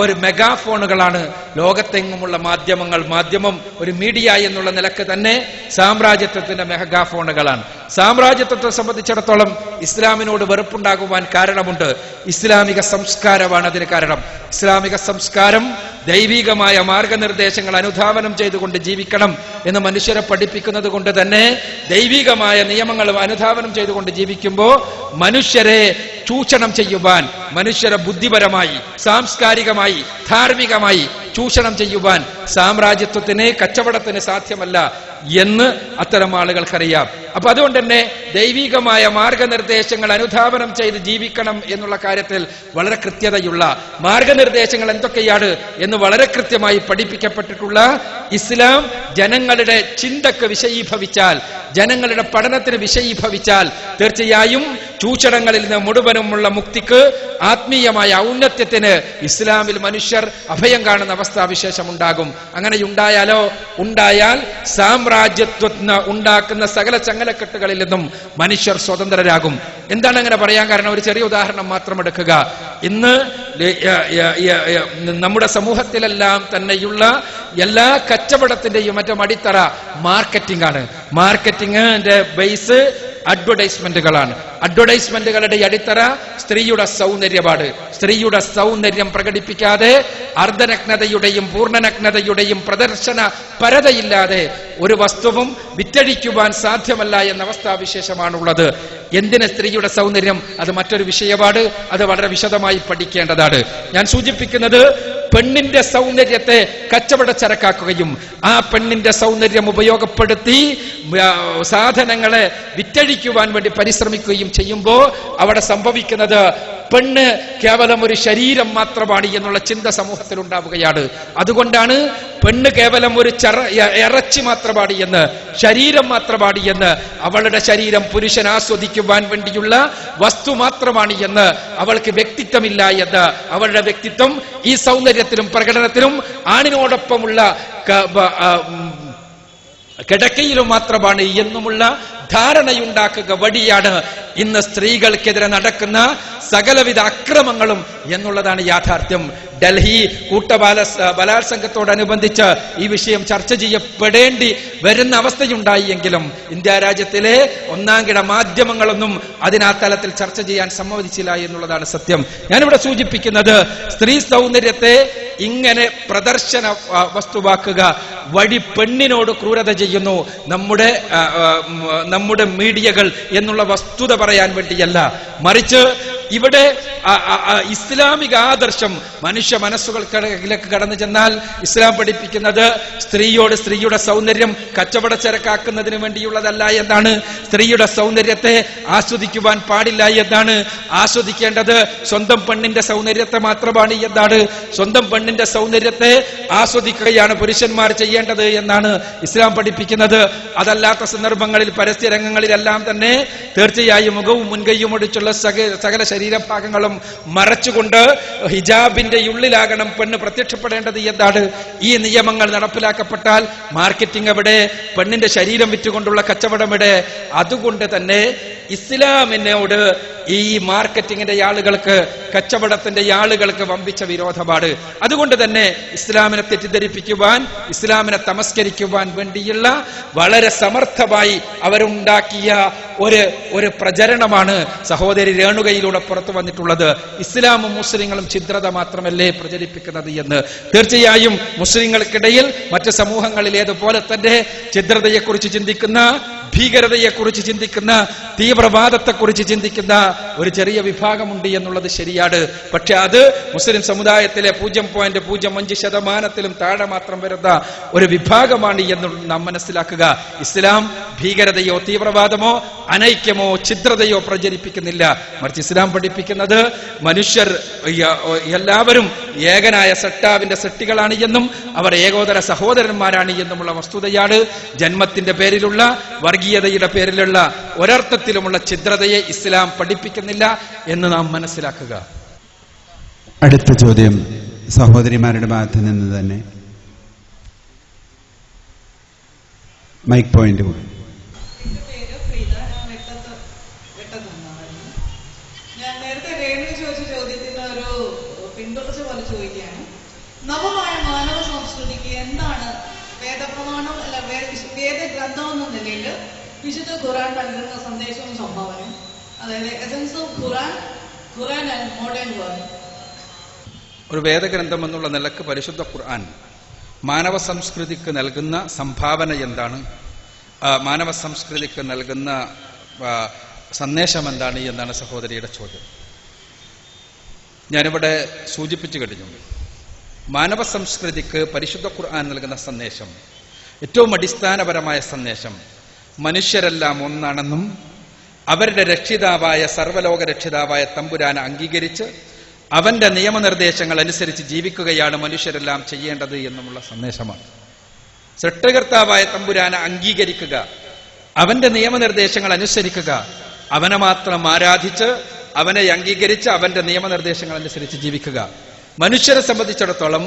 ഒരു മെഗാഫോണുകളാണ് ലോകത്തെങ്ങുമുള്ള മാധ്യമങ്ങൾ. മാധ്യമം ഒരു മീഡിയ എന്നുള്ള നിലക്ക് തന്നെ സാമ്രാജ്യത്വത്തിന്റെ മെഗാഫോണുകളാണ്. സാമ്രാജ്യത്വത്തെ സംബന്ധിച്ചിടത്തോളം ഇസ്ലാമിനോട് വെറുപ്പുണ്ടാകുവാൻ കാരണമുണ്ട്. ഇസ്ലാമിക സംസ്കാരമാണ് അതിന് കാരണം. ഇസ്ലാമിക സംസ്കാരം ദൈവികമായ മാർഗനിർദ്ദേശങ്ങൾ അനുധാവനം ചെയ്തുകൊണ്ട് ജീവിക്കണം എന്ന് മനുഷ്യരെ പഠിപ്പിക്കുന്നത് കൊണ്ട് തന്നെ ദൈവികമായ നിയമങ്ങൾ അനുധാവനം ചെയ്തുകൊണ്ട് ജീവിക്കുമ്പോൾ മനുഷ്യരെ ചൂഷണം ചെയ്യുവാൻ, മനുഷ്യരെ ബുദ്ധിപരമായി, സാംസ്കാരികമായി, ധാർമ്മികമായി ചൂഷണം ചെയ്യുവാൻ സാമ്രാജ്യത്വത്തിന്, കച്ചവടത്തിന് സാധ്യമല്ല എന്ന് അത്തരം ആളുകൾക്കറിയാം. അപ്പൊ അതുകൊണ്ട് തന്നെ ദൈവികമായ മാർഗനിർദ്ദേശങ്ങൾ അനുധാവനം ചെയ്ത് ജീവിക്കണം എന്നുള്ള കാര്യത്തിൽ വളരെ കൃത്യതയുള്ള മാർഗനിർദ്ദേശങ്ങൾ എന്തൊക്കെയാണ് എന്ന് വളരെ കൃത്യമായി പഠിപ്പിക്കപ്പെട്ടിട്ടുള്ള ഇസ്ലാം ജനങ്ങളുടെ ചിന്തക്ക് വിഷയീഭവിച്ചാൽ, ജനങ്ങളുടെ പഠനത്തിന് വിഷയീഭവിച്ചാൽ തീർച്ചയായും ചൂഷണങ്ങളിൽ നിന്ന് മുഴുവനുമുള്ള മുക്തിക്ക്, ആത്മീയമായ ഔന്നത്യത്തിന് ഇസ്ലാമിൽ മനുഷ്യർ അഭയം കാണുന്ന അവസ്ഥാവിശേഷം ഉണ്ടാകും. അങ്ങനെ ഉണ്ടായാൽ സാമ്രാജ്യത്വത്തിന് ഉണ്ടാക്കുന്ന സകല ചങ്ങലക്കെട്ടുകളിൽ നിന്നും മനുഷ്യർ സ്വതന്ത്രരാകും. എന്താണ് അങ്ങനെ പറയാൻ കാരണം? ഒരു ചെറിയ ഉദാഹരണം മാത്രം എടുക്കുക. ഇന്ന് നമ്മുടെ സമൂഹത്തിലെല്ലാം തന്നെയുള്ള എല്ലാ കച്ചവടത്തിന്റെയും മറ്റും അടിത്തറ മാർക്കറ്റിംഗ് ആണ്. മാർക്കറ്റിംഗിന്റെ ബേസ് അഡ്വർടൈസ്മെന്റുകളാണ്. അഡ്വർടൈസ്മെന്റുകളുടെ അടിത്തറ സ്ത്രീയുടെ സൗന്ദര്യമാണ്. സ്ത്രീയുടെ സൗന്ദര്യം പ്രകടിപ്പിക്കാതെ, അർദ്ധനഗ്നതയുടെയും പൂർണ്ണനഗ്നതയുടെയും പ്രദർശന പരതയില്ലാതെ ഒരു വസ്തുവും വിറ്റഴിക്കുവാൻ സാധ്യമല്ല എന്ന അവസ്ഥാവിശേഷമാണുള്ളത്. എന്തിന് സ്ത്രീയുടെ സൗന്ദര്യം? അത് മറ്റൊരു വിഷയമാണ്. അത് വളരെ വിശദമായി പഠിക്കേണ്ടതാണ്. ഞാൻ സൂചിപ്പിക്കുന്നത് പെണ്ണിന്റെ സൗന്ദര്യത്തെ കച്ചവട ചരക്കാക്കുകയും ആ പെണ്ണിന്റെ സൗന്ദര്യം ഉപയോഗപ്പെടുത്തി സാധനങ്ങളെ വിറ്റഴിക്കുവാൻ വേണ്ടി പരിശ്രമിക്കുകയും ചെയ്യുമ്പോൾ അവിടെ സംഭവിക്കുന്നത് പെണ്ണ് കേവലം ഒരു ശരീരം മാത്രമാണ് എന്നുള്ള ചിന്ത സമൂഹത്തിൽ ഉണ്ടാവുകയാണ്. അതുകൊണ്ടാണ് പെണ്ണ് കേവലം ഒരു ഇറച്ചി മാത്രമാണ് എന്ന്, ശരീരം മാത്രമാണ് എന്ന്, അവളുടെ ശരീരം പുരുഷൻ ആസ്വദിക്കുവാൻ വേണ്ടിയുള്ള വസ്തു മാത്രമാണ് എന്ന്, അവൾക്ക് വ്യക്തിത്വമില്ല എന്ന്, അവളുടെ വ്യക്തിത്വം ഈ സൗന്ദര്യത്തിലും പ്രകടനത്തിലും ആണിനോടൊപ്പമുള്ള കിടക്കയിലും മാത്രമാണ് എന്നുമുള്ള ധാരണയുണ്ടാക്കുക വഴിയാണ് ഇന്ന് സ്ത്രീകൾക്കെതിരെ നടക്കുന്ന സകലവിധ അക്രമങ്ങളും എന്നുള്ളതാണ് യാഥാർത്ഥ്യം. ഡൽഹി ബലാത്സംഗത്തോടനുബന്ധിച്ച് ഈ വിഷയം ചർച്ച ചെയ്യപ്പെടേണ്ടി വരുന്ന അവസ്ഥയുണ്ടായി എങ്കിലും ഇന്ത്യ രാജ്യത്തിലെ ഒന്നാംകിട മാധ്യമങ്ങളൊന്നും അതിനാ തലത്തിൽ ചർച്ച ചെയ്യാൻ സമ്മതിച്ചില്ല എന്നുള്ളതാണ് സത്യം. ഞാനിവിടെ സൂചിപ്പിക്കുന്നത് സ്ത്രീ സൗന്ദര്യത്തെ ഇങ്ങനെ പ്രദർശന വസ്തുവാക്കുക വഴി പെണ്ണിനോട് ക്രൂരത ചെയ്യുന്നു നമ്മുടെ മീഡിയകൾ എന്നുള്ള വസ്തുത പറയാൻ വേണ്ടിയല്ല, മറിച്ച് ഇവിടെ ഇസ്ലാമിക ആദർശം മനുഷ്യ മനസ്സുകൾക്കിലേക്ക് കടന്നു ചെന്നാൽ ഇസ്ലാം പഠിപ്പിക്കുന്നത് സ്ത്രീയുടെ സൗന്ദര്യം കച്ചവട ചരക്കാക്കുന്നതിന് വേണ്ടിയുള്ളതല്ല എന്നാണ്. സ്ത്രീയുടെ സൗന്ദര്യത്തെ ആസ്വദിക്കുവാൻ പാടില്ല എന്നാണ്. ആസ്വദിക്കേണ്ടത് സ്വന്തം പെണ്ണിന്റെ സൗന്ദര്യത്തെ മാത്രമാണ് എന്നാണ്. സ്വന്തം പെണ്ണിന്റെ സൗന്ദര്യത്തെ ആസ്വദിക്കുകയാണ് പുരുഷന്മാർ ചെയ്യേണ്ടത് എന്നാണ് ഇസ്ലാം പഠിപ്പിക്കുന്നത്. അതല്ലാത്ത സന്ദർഭങ്ങളിൽ പരസ്യരംഗങ്ങളിലെല്ലാം തന്നെ തീർച്ചയായും മുഖവും മുൻകൈയും ഒടിച്ചുള്ള സകല ശരീരഭാഗങ്ങളും മറച്ചുകൊണ്ട് ഹിജാബിന്റെ ഉള്ളിലാകണം പെണ്ണ് പ്രത്യക്ഷപ്പെടേണ്ടത് എന്നാണ്. ഈ നിയമങ്ങൾ നടപ്പിലാക്കപ്പെട്ടാൽ മാർക്കറ്റിംഗ് എവിടെ? പെണ്ണിന്റെ ശരീരം വിറ്റുകൊണ്ടുള്ള കച്ചവടം എവിടെ? അതുകൊണ്ട് തന്നെ ഇസ്ലാമിനോട് ഈ മാർക്കറ്റിംഗിന്റെ ആളുകൾക്ക്, കച്ചവടത്തിന്റെ ആളുകൾക്ക് വമ്പിച്ച വിരോധമാണ്. അതുകൊണ്ട് തന്നെ ഇസ്ലാമിനെ തെറ്റിദ്ധരിപ്പിക്കുവാൻ, ഇസ്ലാമിനെ തമസ്കരിക്കുവാൻ വേണ്ടിയുള്ള വളരെ സമർത്ഥമായി അവരുണ്ടാക്കിയ ഒരു പ്രചരണമാണ് സഹോദരി രേണുകയിലൂടെ പുറത്തു വന്നിട്ടുള്ളത്. ഇസ്ലാമും മുസ്ലിങ്ങളും ഛിദ്രത മാത്രമല്ലേ പ്രചരിപ്പിക്കുന്നത് എന്ന്. തീർച്ചയായും മുസ്ലിങ്ങൾക്കിടയിൽ മറ്റ് സമൂഹങ്ങളിലേതുപോലെ തന്നെ ഛിദ്രതയെക്കുറിച്ച് ചിന്തിക്കുന്ന, ഭീകരതയെക്കുറിച്ച് ചിന്തിക്കുന്ന, തീവ്രവാദത്തെക്കുറിച്ച് ചിന്തിക്കുന്ന ഒരു ചെറിയ വിഭാഗമുണ്ട് എന്നുള്ളത് ശരിയാണ്. പക്ഷെ അത് മുസ്ലിം സമുദായത്തിലെ 0.05% താഴെ മാത്രം വരുന്ന ഒരു വിഭാഗമാണ് എന്നുള്ളത് നാം മനസ്സിലാക്കുക. ഇസ്ലാം ഭീകരതയോ തീവ്രവാദമോ അനൈക്യമോ ഛിദ്രതയോ പ്രചരിപ്പിക്കുന്നില്ല. മറിച്ച് ഇസ്ലാം പഠിപ്പിക്കുന്നത് മനുഷ്യർ എല്ലാവരും ഏകനായ സട്ടാവിന്റെ സൃഷ്ടികളാണ് എന്നും അവർ ഏകോദര സഹോദരന്മാരാണ് എന്നുമുള്ള വസ്തുതയാണ്. ജന്മത്തിന്റെ പേരിലുള്ള, വർഗീയതയുടെ പേരിലുള്ള ഒരർത്ഥത്തിലുമുള്ള ഛിദ്രതയെ ഇസ്ലാം പഠിപ്പിക്കുന്നില്ല എന്ന് നാം മനസ്സിലാക്കുക. അടുത്ത ചോദ്യം സഹോദരിമാരുടെ ഭാഗത്ത് നിന്ന് തന്നെ. Mic point. ഞാൻ നേരത്തെ രേണു ചോദിച്ച ചോദ്യത്തിന് ഒരു പിന്തുടർച്ച പോലെ ചോദിക്കുകയാണ്. നവമായ മാനവ സംസ്കൃതിക്ക് എന്താണ് വേദപ്രമാണം അല്ല വേദഗ്രന്ഥം എന്ന നിലയിൽ വിശുദ്ധ ഖുറാൻ നൽകുന്ന സന്ദേശവും സംഭാവനയും, അതായത് essence of Quran, Quran and modern world. ഒരു വേദഗ്രന്ഥം എന്നുള്ള നിലക്ക് പരിശുദ്ധ ഖുർആൻ മാനവ സംസ്കൃതിക്ക് നൽകുന്ന സംഭാവന എന്താണ്, മാനവ സംസ്കൃതിക്ക് നൽകുന്ന സന്ദേശം എന്താണ് എന്നാണ് സഹോദരിയുടെ ചോദ്യം. ഞാനിവിടെ സൂചിപ്പിച്ചു കഴിഞ്ഞു. മാനവ സംസ്കൃതിക്ക് പരിശുദ്ധ ഖുർആൻ നൽകുന്ന സന്ദേശം, ഏറ്റവും അടിസ്ഥാനപരമായ സന്ദേശം, മനുഷ്യരെല്ലാം ഒന്നാണെന്നും അവരുടെ രക്ഷിതാവായ സർവ്വലോക രക്ഷിതാവായ തമ്പുരാനെ അംഗീകരിച്ച് അവന്റെ നിയമനിർദ്ദേശങ്ങൾ അനുസരിച്ച് ജീവിക്കുകയാണ് മനുഷ്യരെല്ലാം ചെയ്യേണ്ടത് എന്നുമുള്ള സന്ദേശമാണ്. സൃഷ്ടികർത്താവായ തമ്പുരാനെ അംഗീകരിക്കുക, അവന്റെ നിയമനിർദ്ദേശങ്ങൾ അനുസരിക്കുക, അവനെ മാത്രം ആരാധിച്ച് അവനെ അംഗീകരിച്ച് അവന്റെ നിയമനിർദ്ദേശങ്ങൾ അനുസരിച്ച് ജീവിക്കുക. മനുഷ്യരെ സംബന്ധിച്ചിടത്തോളം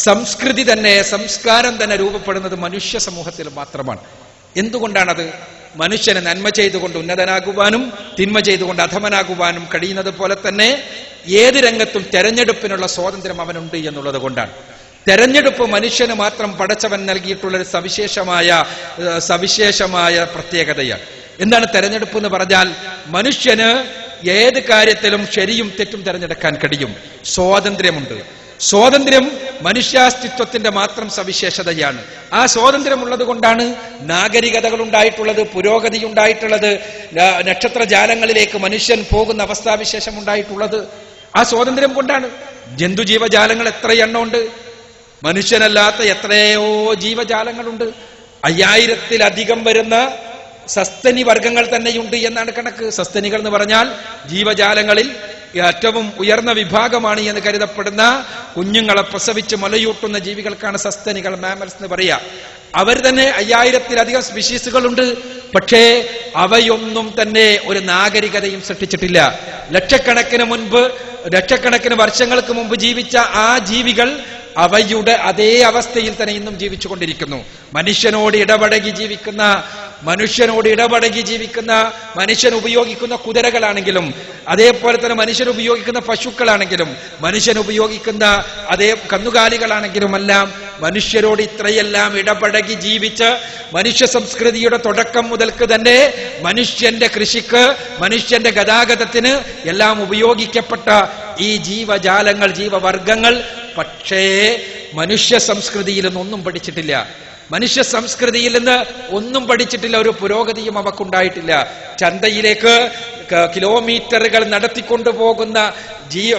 സംസ്കൃതി തന്നെ, സംസ്കാരം തന്നെ രൂപപ്പെടുന്നത് മനുഷ്യ സമൂഹത്തിൽ മാത്രമാണ്. എന്തുകൊണ്ടാണത്? മനുഷ്യന് നന്മ ചെയ്തുകൊണ്ട് ഉന്നതനാകുവാനും തിന്മ ചെയ്തുകൊണ്ട് അധമനാകുവാനും കഴിയുന്നത് പോലെ തന്നെ ഏത് രംഗത്തും തെരഞ്ഞെടുപ്പിനുള്ള സ്വാതന്ത്ര്യം അവനുണ്ട് എന്നുള്ളത് കൊണ്ടാണ്. തെരഞ്ഞെടുപ്പ് മനുഷ്യന് മാത്രം പടച്ചവൻ നൽകിയിട്ടുള്ളൊരു സവിശേഷമായ പ്രത്യേകതയാണ്. എന്താണ് തെരഞ്ഞെടുപ്പ് എന്ന് പറഞ്ഞാൽ? മനുഷ്യന് ഏത് കാര്യത്തിലും ശരിയും തെറ്റും തെരഞ്ഞെടുക്കാൻ കഴിയും. സ്വാതന്ത്ര്യമുണ്ട്. സ്വാതന്ത്ര്യം മനുഷ്യാസ്തിത്വത്തിന്റെ മാത്രം സവിശേഷതയാണ്. ആ സ്വാതന്ത്ര്യമുള്ളത് കൊണ്ടാണ് നാഗരികതകൾ ഉണ്ടായിട്ടുള്ളത്, പുരോഗതി ഉണ്ടായിട്ടുള്ളത്, നക്ഷത്രജാലങ്ങളിലേക്ക് മനുഷ്യൻ പോകുന്ന അവസ്ഥാവിശേഷം ഉണ്ടായിട്ടുള്ളത്. ആ സ്വാതന്ത്ര്യം കൊണ്ടാണ്. ജന്തുജീവജാലങ്ങൾ എത്ര എണ്ണമുണ്ട്! മനുഷ്യനല്ലാത്ത എത്രയോ ജീവജാലങ്ങളുണ്ട്. 5000-ലധികം വരുന്ന സസ്തനി വർഗങ്ങൾ തന്നെയുണ്ട് എന്നാണ് കണക്ക്. സസ്തനികൾ എന്ന് പറഞ്ഞാൽ ജീവജാലങ്ങളിൽ ഏറ്റവും ഉയർന്ന വിഭാഗമാണ് എന്ന് കരുതപ്പെടുന്ന കുഞ്ഞുങ്ങളെ പ്രസവിച്ച് മുലയൂട്ടുന്ന ജീവികൾക്കാണ് സസ്തനികൾ, മാമൽസ് എന്ന് പറയാ. അവർ തന്നെ 5000-ലധികം സ്പീഷീസുകളുണ്ട്. പക്ഷേ അവയൊന്നും തന്നെ ഒരു നാഗരികതയും സൃഷ്ടിച്ചിട്ടില്ല. ലക്ഷക്കണക്കിന് വർഷങ്ങൾക്ക് മുമ്പ് ജീവിച്ച ആ ജീവികൾ അവയുടെ അതേ അവസ്ഥയിൽ തന്നെ ഇന്നും ജീവിച്ചുകൊണ്ടിരിക്കുന്നു. മനുഷ്യനോട് ഇടപഴകി ജീവിക്കുന്ന, മനുഷ്യൻ ഉപയോഗിക്കുന്ന കുതിരകളാണെങ്കിലും, അതേപോലെ തന്നെ മനുഷ്യൻ ഉപയോഗിക്കുന്ന പശുക്കളാണെങ്കിലും, മനുഷ്യൻ ഉപയോഗിക്കുന്ന അതേ കന്നുകാലികളാണെങ്കിലും എല്ലാം മനുഷ്യരോട് ഇത്രയെല്ലാം ഇടപഴകി ജീവിച്ച് മനുഷ്യ സംസ്കൃതിയുടെ തുടക്കം മുതൽക്ക് തന്നെ മനുഷ്യന്റെ കൃഷിക്ക്, മനുഷ്യന്റെ ഗതാഗതത്തിന് എല്ലാം ഉപയോഗിക്കപ്പെട്ട ഈ ജീവജാലങ്ങൾ, ജീവവർഗങ്ങൾ പക്ഷേ മനുഷ്യ സംസ്കൃതിയിൽ നിന്നൊന്നും പഠിച്ചിട്ടില്ല. മനുഷ്യ സംസ്കൃതിയിൽ നിന്ന് ഒന്നും പഠിച്ചിട്ടില്ല. ഒരു പുരോഗതിയും അവക്കുണ്ടായിട്ടില്ല. ചന്തയിലേക്ക് കിലോമീറ്ററുകൾ നടത്തിക്കൊണ്ടുപോകുന്ന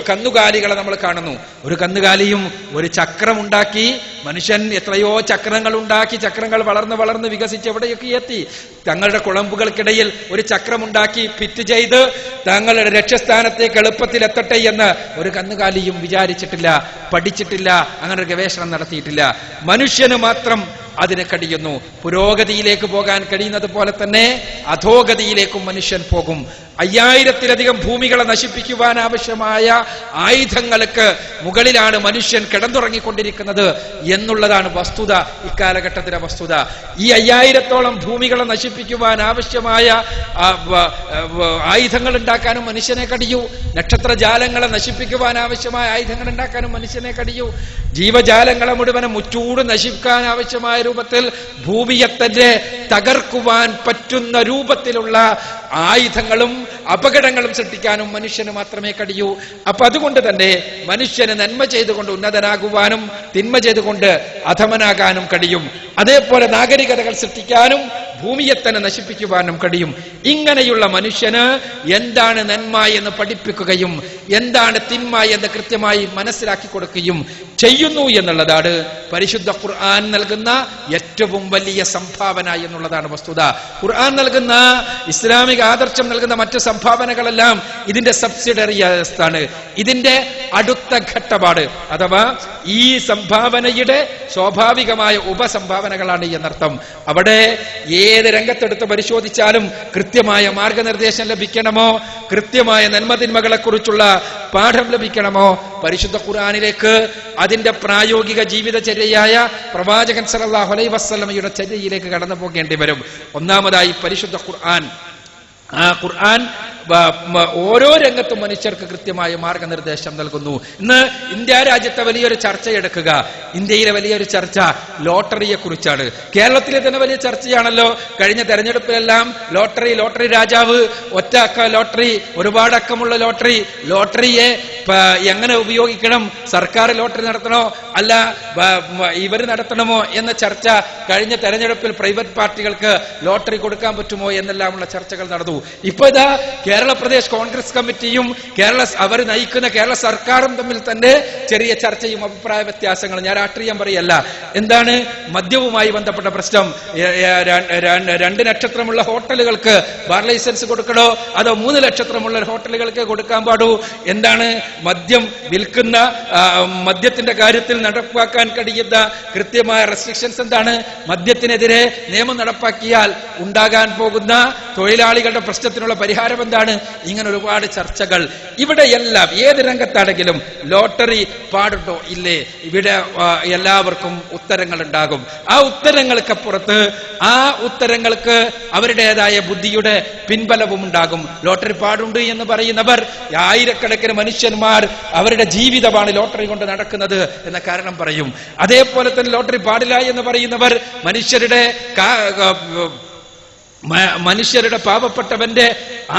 കന്നുകാലികളെ നമ്മൾ കാണുന്നു. ഒരു കന്നുകാലിയും ഒരു ചക്രമുണ്ടാക്കി, മനുഷ്യൻ എത്രയോ ചക്രങ്ങൾ ഉണ്ടാക്കി, ചക്രങ്ങൾ വളർന്ന് വികസിച്ച് എവിടെയൊക്കെ എത്തി. തങ്ങളുടെ കുളമ്പുകൾക്കിടയിൽ ഒരു ചക്രമുണ്ടാക്കി ഫിറ്റ് ചെയ്ത് തങ്ങളുടെ ലക്ഷ്യസ്ഥാനത്തേക്ക് എളുപ്പത്തിൽ എത്തട്ടെ എന്ന് ഒരു കന്നുകാലിയും വിചാരിച്ചിട്ടില്ല, പഠിച്ചിട്ടില്ല, അങ്ങനെ ഒരു ഗവേഷണം നടത്തിയിട്ടില്ല. മനുഷ്യന് മാത്രം അതിന് കഴിയുന്നു. പുരോഗതിയിലേക്ക് പോകാൻ കഴിയുന്നത് പോലെ തന്നെ അധോഗതിയിലേക്കും മനുഷ്യൻ പോകും. 5000-ലധികം ഭൂമികളെ നശിപ്പിക്കുവാൻ ആവശ്യമായ ആയുധങ്ങൾക്ക് മുകളിലാണ് മനുഷ്യൻ കിടന്നുറങ്ങിക്കൊണ്ടിരിക്കുന്നത് എന്നുള്ളതാണ് വസ്തുത, ഇക്കാലഘട്ടത്തിലെ വസ്തുത. ഈ 5000-ഓളം ഭൂമികളെ നശിപ്പിക്കുവാൻ ആവശ്യമായ ആയുധങ്ങൾ ഉണ്ടാക്കാനും മനുഷ്യനെ കഴിയൂ. നക്ഷത്രജാലങ്ങളെ നശിപ്പിക്കുവാൻ ആവശ്യമായ ആയുധങ്ങൾ ഉണ്ടാക്കാനും മനുഷ്യനെ കഴിയൂ. ജീവജാലങ്ങളെ മുഴുവനും മുച്ചൂട് നശിപ്പിക്കാൻ ആവശ്യമായ രൂപത്തിൽ ഭൂമിയെ തന്നെ തകർക്കുവാൻ പറ്റുന്ന രൂപത്തിലുള്ള ആയുധങ്ങളും അപകടങ്ങളും സൃഷ്ടിക്കാനും മനുഷ്യന് മാത്രമേ കഴിയൂ. അപ്പൊ അതുകൊണ്ട് തന്നെ മനുഷ്യന് നന്മ ചെയ്തുകൊണ്ട് ഉന്നതനാകുവാനും തിന്മ ചെയ്തുകൊണ്ട് അധമനാകാനും കഴിയും. അതേപോലെ നാഗരികതകൾ സൃഷ്ടിക്കാനും ഭൂമിയെ തന്നെ നശിപ്പിക്കുവാനും കഴിയും. ഇങ്ങനെയുള്ള മനുഷ്യന് എന്താണ് നന്മ എന്ന് പഠിപ്പിക്കുകയും എന്താണ് തിന്മ എന്ന് കൃത്യമായി മനസ്സിലാക്കി കൊടുക്കുകയും ചെയ്യുന്നു എന്നുള്ളതാണ് പരിശുദ്ധ ഖുർആൻ നൽകുന്ന ഏറ്റവും വലിയ സംഭാവന എന്നുള്ളതാണ് വസ്തുത. ഖുർആൻ നൽകുന്ന, ഇസ്ലാമിക ആദർശം നൽകുന്ന മറ്റ് സംഭാവനകളെല്ലാം ഇതിന്റെ സബ്സിഡറിയാണ്, ഇതിന്റെ അടുത്ത ഘട്ടമാണ്. അഥവാ ഈ സംഭാവനയുടെ സ്വാഭാവികമായ ഉപസംഭാവനകളാണ് എന്നർത്ഥം. അവിടെ ഏത് രംഗത്തെടുത്ത് പരിശോധിച്ചാലും കൃത്യമായ മാർഗനിർദ്ദേശം ലഭിക്കണമോ, കൃത്യമായ നന്മതിന്മകളെ കുറിച്ചുള്ള പാഠം ലഭിക്കണമോ, പരിശുദ്ധ ഖുർആനിലേക്ക്, അതിന്റെ പ്രായോഗിക ജീവിതചര്യയായ പ്രവാചകൻ സല്ലല്ലാഹു അലൈഹി വസല്ലമയുടെ ചര്യയിലേക്ക് കടന്നു പോകേണ്ടി വരും. ഒന്നാമതായി പരിശുദ്ധ ഖുർആൻ. ആ ഖുർആൻ ഓരോ രംഗത്തും മനുഷ്യർക്ക് കൃത്യമായ മാർഗനിർദ്ദേശം നൽകുന്നു. ഇന്ന് ഇന്ത്യ രാജ്യത്തെ വലിയൊരു ചർച്ചയെടുക്കുക. ഇന്ത്യയിലെ വലിയൊരു ചർച്ച ലോട്ടറിയെ കുറിച്ചാണ്. കേരളത്തിലെ തന്നെ വലിയ ചർച്ചയാണല്ലോ. കഴിഞ്ഞ തെരഞ്ഞെടുപ്പിലെല്ലാം ലോട്ടറി രാജാവ്, ഒറ്റ അക്ക ലോട്ടറി, ഒരുപാട് അക്കമുള്ള ലോട്ടറിയെ എങ്ങനെ ഉപയോഗിക്കണം, സർക്കാർ ലോട്ടറി നടത്തണോ അല്ല ഇവർ നടത്തണമോ എന്ന ചർച്ച കഴിഞ്ഞ തെരഞ്ഞെടുപ്പിൽ പ്രൈവറ്റ് പാർട്ടികൾക്ക് ലോട്ടറി കൊടുക്കാൻ പറ്റുമോ എന്നെല്ലാമുള്ള ചർച്ചകൾ നടന്നു. ഇപ്പൊ ഇതാ കേരള പ്രദേശ് കോൺഗ്രസ് കമ്മിറ്റിയും അവർ നയിക്കുന്ന കേരള സർക്കാരും തമ്മിൽ തന്നെ ചെറിയ ചർച്ചയും അഭിപ്രായ വ്യത്യാസങ്ങളും. ഞാൻ രാഷ്ട്രീയം പറയല്ല. എന്താണ് മദ്യവുമായി ബന്ധപ്പെട്ട പ്രശ്നം? 2 നക്ഷത്രമുള്ള ഹോട്ടലുകൾക്ക് ബാർ ലൈസൻസ് കൊടുക്കണോ അതോ 3 നക്ഷത്രമുള്ള ഹോട്ടലുകൾക്ക് കൊടുക്കാൻ പാടൂ? എന്താണ് മദ്യം വിൽക്കുന്ന മദ്യത്തിന്റെ കാര്യത്തിൽ നടപ്പാക്കാൻ കഴിയുന്ന കൃത്യമായ റെസ്ട്രിക്ഷൻസ് എന്താണ്? മദ്യത്തിനെതിരെ നിയമം നടപ്പാക്കിയാൽ ഉണ്ടാകാൻ പോകുന്ന തൊഴിലാളികളുടെ പ്രശ്നത്തിനുള്ള പരിഹാരം എന്താണ്? ഇങ്ങനെ ഒരുപാട് ചർച്ചകൾ. ഇവിടെയെല്ലാം ഏത് രംഗത്താണെങ്കിലും ലോട്ടറി പാടുണ്ടോ ഇല്ലേ, ഇവിടെ എല്ലാവർക്കും ഉത്തരങ്ങൾ ഉണ്ടാകും. ആ ഉത്തരങ്ങൾക്കപ്പുറത്ത് ആ ഉത്തരങ്ങൾക്ക് അവരുടേതായ ബുദ്ധിയുടെ പിൻബലവും ഉണ്ടാകും. ലോട്ടറി പാടുണ്ട് എന്ന് പറയുന്നവർ ആയിരക്കണക്കിന് മനുഷ്യന്മാർ അവരുടെ ജീവിതമാണ് ലോട്ടറി കൊണ്ട് നടക്കുന്നത് എന്ന കാരണം പറയും. അതേപോലെ തന്നെ ലോട്ടറി പാടില്ല എന്ന് പറയുന്നവർ മനുഷ്യരുടെ പാവപ്പെട്ടവന്റെ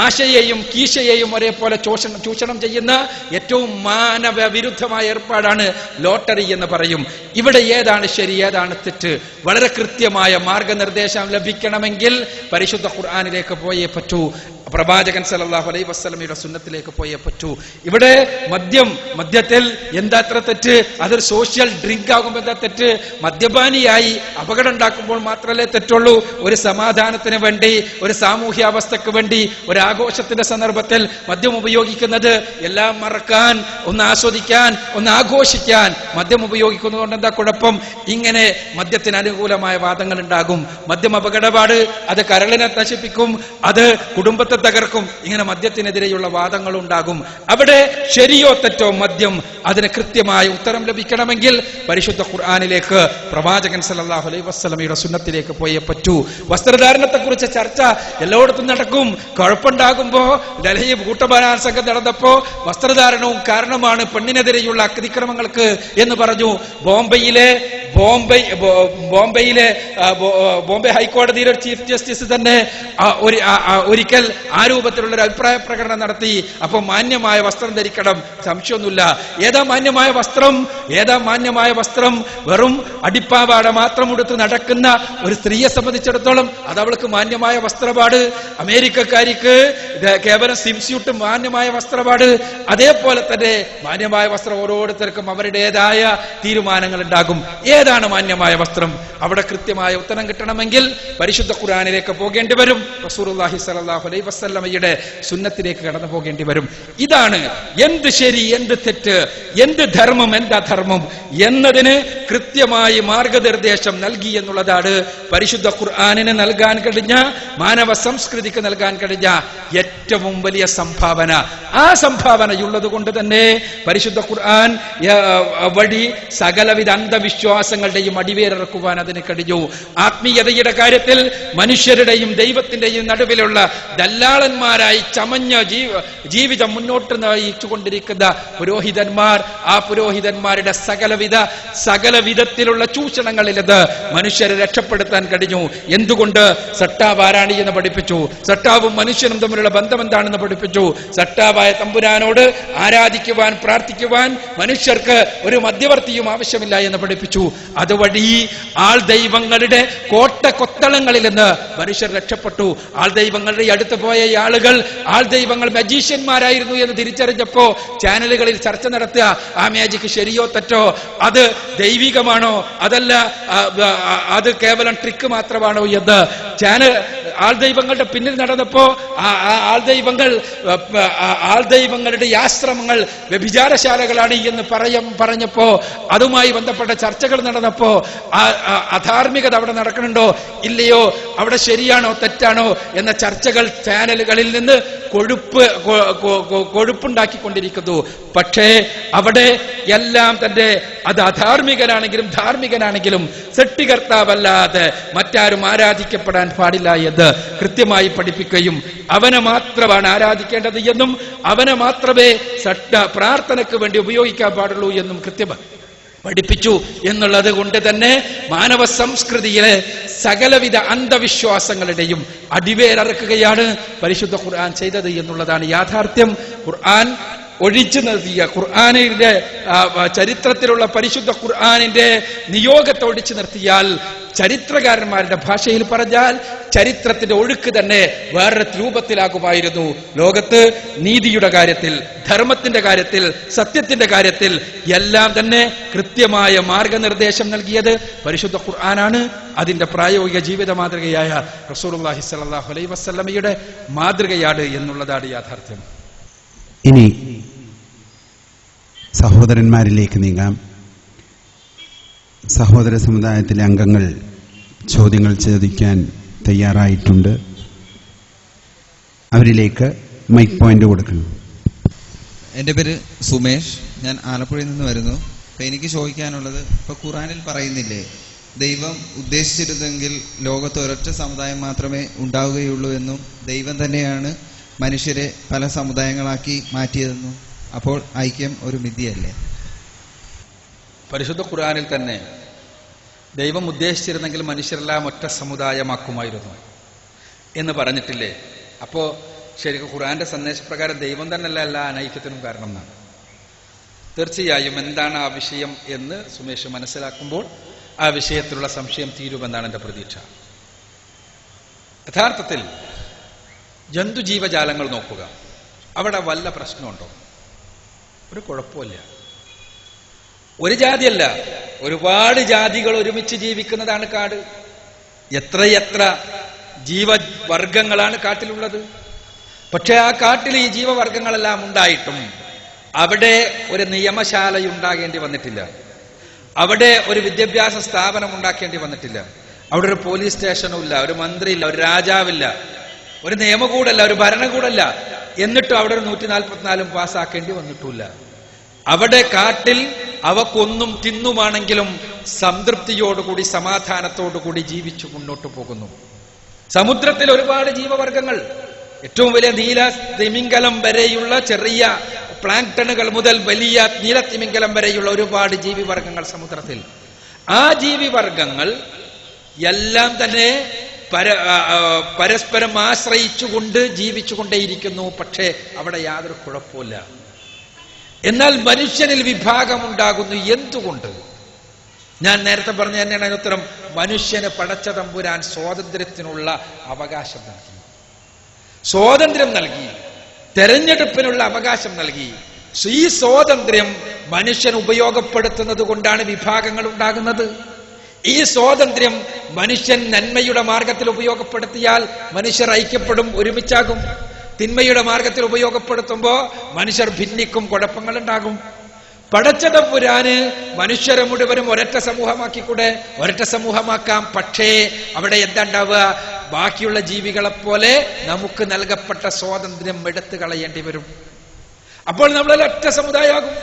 ആശയെയും കീശയെയും ഒരേപോലെ ചൂഷണം ചെയ്യുന്ന ഏറ്റവും മാനവ വിരുദ്ധമായ ഏർപ്പാടാണ് ലോട്ടറി എന്ന് പറയും. ഇവിടെ ഏതാണ് ശരി, ഏതാണ് തെറ്റ്? വളരെ കൃത്യമായ മാർഗനിർദ്ദേശം ലഭിക്കണമെങ്കിൽ പരിശുദ്ധ ഖുർആനിലേക്ക് പോയേ പറ്റൂ, പ്രവാചകൻ സല്ലല്ലാഹു അലൈഹി വസല്ലമയുടെ സുന്നത്തിലേക്ക് പോയേ പറ്റൂ. ഇവിടെ മദ്യത്തിൽ എന്താത്ര തെറ്റ്? അതൊരു സോഷ്യൽ ഡ്രിങ്ക് ആകുമ്പോൾ എന്താ തെറ്റ്? മദ്യപാനിയായി അപകടം ഉണ്ടാക്കുമ്പോൾ മാത്രമല്ലേ തെറ്റുള്ളൂ. ഒരു സമാധാനത്തിന് വേണ്ടി, ഒരു സാമൂഹ്യാവസ്ഥക്ക് വേണ്ടി, ഒരു ആഘോഷത്തിന്റെ സന്ദർഭത്തിൽ മദ്യം ഉപയോഗിക്കുന്നത് എല്ലാം മറക്കാൻ, ഒന്ന് ആസ്വദിക്കാൻ, ഒന്ന് ആഘോഷിക്കാൻ മദ്യം ഉപയോഗിക്കുന്നതുകൊണ്ട് എന്താ കുഴപ്പം? ഇങ്ങനെ മദ്യത്തിന് അനുകൂലമായ വാദങ്ങൾ ഉണ്ടാകും. മദ്യം അപകടപാട്, അത് കരളിനെ നശിപ്പിക്കും, അത് കുടുംബത്തെ തകർക്കും. ഇങ്ങനെ മദ്യത്തിനെതിരെയുള്ള വാദങ്ങൾ ഉണ്ടാകും. അവിടെ ശരിയോ തെറ്റോ മദ്യം, അതിന് കൃത്യമായ ഉത്തരം ലഭിക്കണമെങ്കിൽ പരിശുദ്ധ ഖുർആനിലേക്ക്, പ്രവാചകൻ സല്ലല്ലാഹു അലൈഹി വസല്ലമയുടെ സുന്നത്തിലേക്ക് പോയേ പറ്റൂ. വസ്ത്രധാരണത്തെ കുറിച്ച് ചർച്ച എല്ലായിടത്തും നടക്കും. കുഴപ്പമുണ്ടാകുമ്പോ ഡൽഹി കൂട്ടബലാത്സംഗം നടന്നപ്പോ വസ്ത്രധാരണവും കാരണമാണ് പെണ്ണിനെതിരെയുള്ള അതിക്രമങ്ങൾക്ക് എന്ന് പറഞ്ഞു. ബോംബെ ഹൈക്കോടതിയിലെ ഒരു ചീഫ് ജസ്റ്റിസ് തന്നെ ഒരിക്കൽ ആ രൂപത്തിലുള്ള ഒരു അഭിപ്രായ പ്രകടനം നടത്തി. അപ്പൊ മാന്യമായ വസ്ത്രം ധരിക്കണം, സംശയമൊന്നുമില്ല. ഏതാ മാന്യമായ വസ്ത്രം? വെറും അടിപ്പാവാട മാത്രം ഉടുത്ത് നടക്കുന്ന ഒരു സ്ത്രീയെ സംബന്ധിച്ചിടത്തോളം അത് അവൾക്ക് മാന്യമായ വസ്ത്രപാട്. അമേരിക്കക്കാരിക്ക് കേവലം സ്വിംസ്യൂട്ട് മാന്യമായ വസ്ത്രപാട്. അതേപോലെ തന്നെ മാന്യമായ വസ്ത്രം ഓരോരുത്തർക്കും അവരുടേതായ തീരുമാനങ്ങൾ ഉണ്ടാകും. ഏതാണ് മാന്യമായ വസ്ത്രം? അവിടെ കൃത്യമായ ഉത്തരം കിട്ടണമെങ്കിൽ പരിശുദ്ധ ഖുർആനിലേക്ക് പോകേണ്ടി വരും. റസൂലുള്ളാഹി സ്വല്ലല്ലാഹു അലൈഹി വസല്ലമയുടെ സുന്നത്തിലേക്ക് കടന്നു പോകേണ്ടി വരും. ഇതാണ് എന്ത് ശരി, എന്ത് തെറ്റ്, എന്ത് ധർമ്മം, എന്ത് അധർമ്മം എന്നതിന് കൃത്യമായി മാർഗനിർദ്ദേശം നൽകി എന്നുള്ളതാണ് പരിശുദ്ധ ഖുർആനിന് നൽകാൻ കഴിഞ്ഞ, മാനവ സംസ്കൃതിക്ക് നൽകാൻ കഴിഞ്ഞ ഏറ്റവും വലിയ സംഭാവന. ആ സംഭാവനയുള്ളത് കൊണ്ട് തന്നെ പരിശുദ്ധ ഖുർആൻ വഴി സകലവിധ അന്ധവിശ്വാസങ്ങളുടെയും അടിവേരിറക്കുവാൻ അതിന് കഴിഞ്ഞു. ആത്മീയതയുടെ കാര്യത്തിൽ മനുഷ്യരുടെയും ദൈവത്തിന്റെയും നടുവിലുള്ള ദല്ലാളന്മാരായി ചമഞ്ഞ ജീവിതം മുന്നോട്ട് നയിച്ചുകൊണ്ടിരിക്കുന്ന പുരോഹിതന്മാർ, ആ പുരോഹിതന്മാരുടെ സകലവിധത്തിലുള്ള ചൂഷണങ്ങളിൽ നിന്ന് മനുഷ്യരെ രക്ഷപ്പെടുത്താൻ കഴിഞ്ഞു. എന്തുകൊണ്ട്? സട്ടാവ് ആരാണ് എന്ന് പഠിപ്പിച്ചു. സട്ടാവും മനുഷ്യനും തമ്മിലുള്ള ബന്ധം എന്താണെന്ന് പഠിപ്പിച്ചു. സട്ടാവായ തമ്പുരാനോട് ആരാധിക്കുവാൻ, പ്രാർത്ഥിക്കുവാൻ മനുഷ്യർക്ക് ഒരു മധ്യവർത്തിയും ആവശ്യമില്ല എന്ന് പഠിപ്പിച്ചു. അതുവഴി ആൾ ദൈവങ്ങളുടെ കോട്ടക്കൊത്തളങ്ങളിൽ നിന്ന് മനുഷ്യർ രക്ഷപ്പെട്ടു. ആൾ ദൈവങ്ങളുടെ അടുത്ത് പോയ ആളുകൾ ആൾ ദൈവങ്ങൾ മജീഷ്യന്മാരായിരുന്നു എന്ന് തിരിച്ചറിഞ്ഞപ്പോ ചാനലുകളിൽ ചർച്ച നടത്തുക, ആ മാജിക് ശരിയോ തെറ്റോ, അത് ദൈവികമാണോ അതല്ല അത് കേവലം ട്രിക്ക് മാത്രമാണോ എന്ന് ആൾ ദൈവങ്ങളുടെ പിന്നിൽ നടന്നപ്പോ ആൾ ദൈവങ്ങളുടെ ആശ്രമങ്ങൾ വ്യഭിചാരശാലകളാണ് എന്ന് പറഞ്ഞപ്പോ അതുമായി ബന്ധപ്പെട്ട ചർച്ചകൾ നടന്നപ്പോ അധാർമികത അവിടെ നടക്കണുണ്ടോ ഇല്ലയോ, അവിടെ ശരിയാണോ തെറ്റാണോ എന്ന ചർച്ചകൾ ചാനലുകളിൽ നിന്ന് കൊഴുപ്പുണ്ടാക്കിക്കൊണ്ടിരിക്കുന്നു. പക്ഷേ അവിടെ എല്ലാം തന്നെ അത് അധാർമികനാണെങ്കിലും ധാർമ്മികനാണെങ്കിലും സൃഷ്ടികർത്താവല്ലാതെ മറ്റാരും ആരാധിക്കപ്പെടാൻ പാടില്ല എന്ന് കൃത്യമായി പഠിപ്പിക്കുകയും അവനെ മാത്രമാണ് ആരാധിക്കേണ്ടത് എന്നും അവനെ മാത്രമേ പ്രാർത്ഥനയ്ക്ക് വേണ്ടി ഉപയോഗിക്കാൻ പാടുള്ളൂ എന്നും കൃത്യമായി പഠിപ്പിച്ചു എന്നുള്ളത് കൊണ്ട് തന്നെ മാനവ സംസ്കൃതിയിലെ സകലവിധ അന്ധവിശ്വാസങ്ങളുടെയും അടിവേരറക്കുകയാണ് പരിശുദ്ധ ഖുർആൻ ചെയ്തത് എന്നുള്ളതാണ് യാഥാർത്ഥ്യം. ഖുർആൻ ഒഴിച്ചു നിർത്തിയ ഖുർആനിന്റെ ചരിത്രത്തിലുള്ള പരിശുദ്ധ ഖുർആനിന്റെ നിയോഗത്തെ ഒഴിച്ചു നിർത്തിയാൽ, ചരിത്രകാരന്മാരുടെ ഭാഷയിൽ പറഞ്ഞാൽ ചരിത്രത്തിന്റെ ഒഴുക്ക് തന്നെ വേറെ രൂപത്തിലാകുമായിരുന്നു. ലോകത്ത് നീതിയുടെ കാര്യത്തിൽ, ധർമ്മത്തിന്റെ കാര്യത്തിൽ, സത്യത്തിന്റെ കാര്യത്തിൽ എല്ലാം തന്നെ കൃത്യമായ മാർഗനിർദ്ദേശം നൽകിയത് പരിശുദ്ധ ഖുർആനാണ്. അതിന്റെ പ്രായോഗിക ജീവിത മാതൃകയായ റസൂലുള്ളാഹി സ്വല്ലല്ലാഹു അലൈഹി വസല്ലമയുടെ മാതൃകയാണ് എന്നുള്ളതാണ് യാഥാർത്ഥ്യം. ഇനി സഹോദരന്മാരിലേക്ക് നീങ്ങാം. സഹോദര സമുദായത്തിലെ അംഗങ്ങൾ ചോദ്യങ്ങൾ ചോദിക്കാൻ തയ്യാറായിട്ടുണ്ട്. അവരിലേക്ക് മൈക്ക് പോയിന്റ് കൊടുക്കണം. എൻ്റെ പേര് സുമേഷ്, ഞാൻ ആലപ്പുഴയിൽ നിന്ന് വരുന്നു. അപ്പം എനിക്ക് ചോദിക്കാനുള്ളത്, ഇപ്പോൾ ഖുറാനിൽ പറയുന്നില്ലേ ദൈവം ഉദ്ദേശിച്ചിരുന്നെങ്കിൽ ലോകത്ത് ഒരൊറ്റ സമുദായം മാത്രമേ ഉണ്ടാവുകയുള്ളൂ എന്നും ദൈവം തന്നെയാണ് മനുഷ്യരെ പല സമുദായങ്ങളാക്കി മാറ്റിയതെന്നും. അപ്പോൾ ഐക്യം ഒരു മിഥ്യയല്ലേ? പരിശുദ്ധ ഖുർആനിൽ തന്നെ ദൈവം ഉദ്ദേശിച്ചിരുന്നെങ്കിൽ മനുഷ്യരെല്ലാം ഒറ്റ സമുദായമാക്കുമായിരുന്നു എന്ന് പറഞ്ഞിട്ടില്ലേ? അപ്പോൾ ശരിക്കും ഖുർആന്റെ സന്ദേശപ്രകാരം ദൈവം തന്നെയല്ല എല്ലാ അനൈക്യത്തിനും കാരണം എന്നാണ്. തീർച്ചയായും എന്താണ് ആ വിഷയം എന്ന് സുമേഷ് മനസ്സിലാക്കുമ്പോൾ ആ വിഷയത്തിലുള്ള സംശയം തീരുമെന്നാണ് എൻ്റെ പ്രതീക്ഷ. യഥാർത്ഥത്തിൽ ജന്തുജീവജാലങ്ങൾ നോക്കുക, അവിടെ വല്ല പ്രശ്നമുണ്ടോ? ഒരു കുഴപ്പമില്ല. ഒരു ജാതിയല്ല, ഒരുപാട് ജാതികൾ ഒരുമിച്ച് ജീവിക്കുന്നതാണ് കാട്. എത്രയെത്ര ജീവവർഗങ്ങളാണ് കാട്ടിലുള്ളത്. പക്ഷെ ആ കാട്ടിൽ ഈ ജീവവർഗങ്ങളെല്ലാം ഉണ്ടായിട്ടും അവിടെ ഒരു നിയമശാലയുണ്ടാകേണ്ടി വന്നിട്ടില്ല, അവിടെ ഒരു വിദ്യാഭ്യാസ സ്ഥാപനം ഉണ്ടാക്കേണ്ടി വന്നിട്ടില്ല, അവിടെ ഒരു പോലീസ് സ്റ്റേഷനും ഇല്ല, ഒരു മന്ത്രിയില്ല, ഒരു രാജാവില്ല, ഒരു നിയമകൂടല്ല, ഒരു ഭരണകൂടല്ല. എന്നിട്ടും അവിടെ ഒരു 144 പാസ്സാക്കേണ്ടി വന്നിട്ടില്ല. അവിടെ കാട്ടിൽ അവക്കൊന്നും തിന്നുമാണെങ്കിലും സംതൃപ്തിയോടുകൂടി സമാധാനത്തോടുകൂടി ജീവിച്ചു മുന്നോട്ട് പോകുന്നു. സമുദ്രത്തിൽ ഒരുപാട് ജീവവർഗങ്ങൾ, ഏറ്റവും വലിയ നീല തിമിംഗലം വരെയുള്ള ചെറിയ പ്ലാങ്ടണുകൾ മുതൽ വലിയ നീലത്തിമിംഗലം വരെയുള്ള ഒരുപാട് ജീവിവർഗങ്ങൾ സമുദ്രത്തിൽ. ആ ജീവിവർഗങ്ങൾ എല്ലാം തന്നെ പരസ്പരം ആശ്രയിച്ചുകൊണ്ട് ജീവിച്ചുകൊണ്ടേയിരിക്കുന്നു. പക്ഷേ അവിടെ യാതൊരു കുഴപ്പമില്ല. എന്നാൽ മനുഷ്യനിൽ വിഭാഗമുണ്ടാകുന്നു. എന്തുകൊണ്ട്? ഞാൻ നേരത്തെ പറഞ്ഞ തന്നെയാണ് അതിന് ഉത്തരം. മനുഷ്യന് പടച്ച തമ്പുരാൻ സ്വാതന്ത്ര്യത്തിനുള്ള അവകാശം നൽകി, സ്വാതന്ത്ര്യം നൽകി, തെരഞ്ഞെടുപ്പിനുള്ള അവകാശം നൽകി. ഈ സ്വാതന്ത്ര്യം മനുഷ്യൻ ഉപയോഗപ്പെടുത്തുന്നത് കൊണ്ടാണ് വിഭാഗങ്ങൾ ഉണ്ടാകുന്നത്. ഈ സ്വാതന്ത്ര്യം മനുഷ്യൻ നന്മയുടെ മാർഗത്തിൽ ഉപയോഗപ്പെടുത്തിയാൽ മനുഷ്യർ ഐക്യപ്പെടും, ഒരുമിച്ചാകും. തിന്മയുടെ മാർഗത്തിൽ ഉപയോഗപ്പെടുത്തുമ്പോൾ മനുഷ്യർ ഭിന്നിക്കും, കുഴപ്പങ്ങൾ ഉണ്ടാകും. പടച്ച തമ്പുരാന് മനുഷ്യരെ മുഴുവനും ഒരൊറ്റ സമൂഹമാക്കിക്കൂടെ? ഒരൊറ്റ സമൂഹമാക്കാം. പക്ഷേ അവിടെ എന്താ ഉണ്ടാവുക? ബാക്കിയുള്ള ജീവികളെപ്പോലെ നമുക്ക് നൽകപ്പെട്ട സ്വാതന്ത്ര്യം എടുത്തു കളയേണ്ടി വരും. അപ്പോൾ നമ്മൾ ഒറ്റ സമുദായമാകും.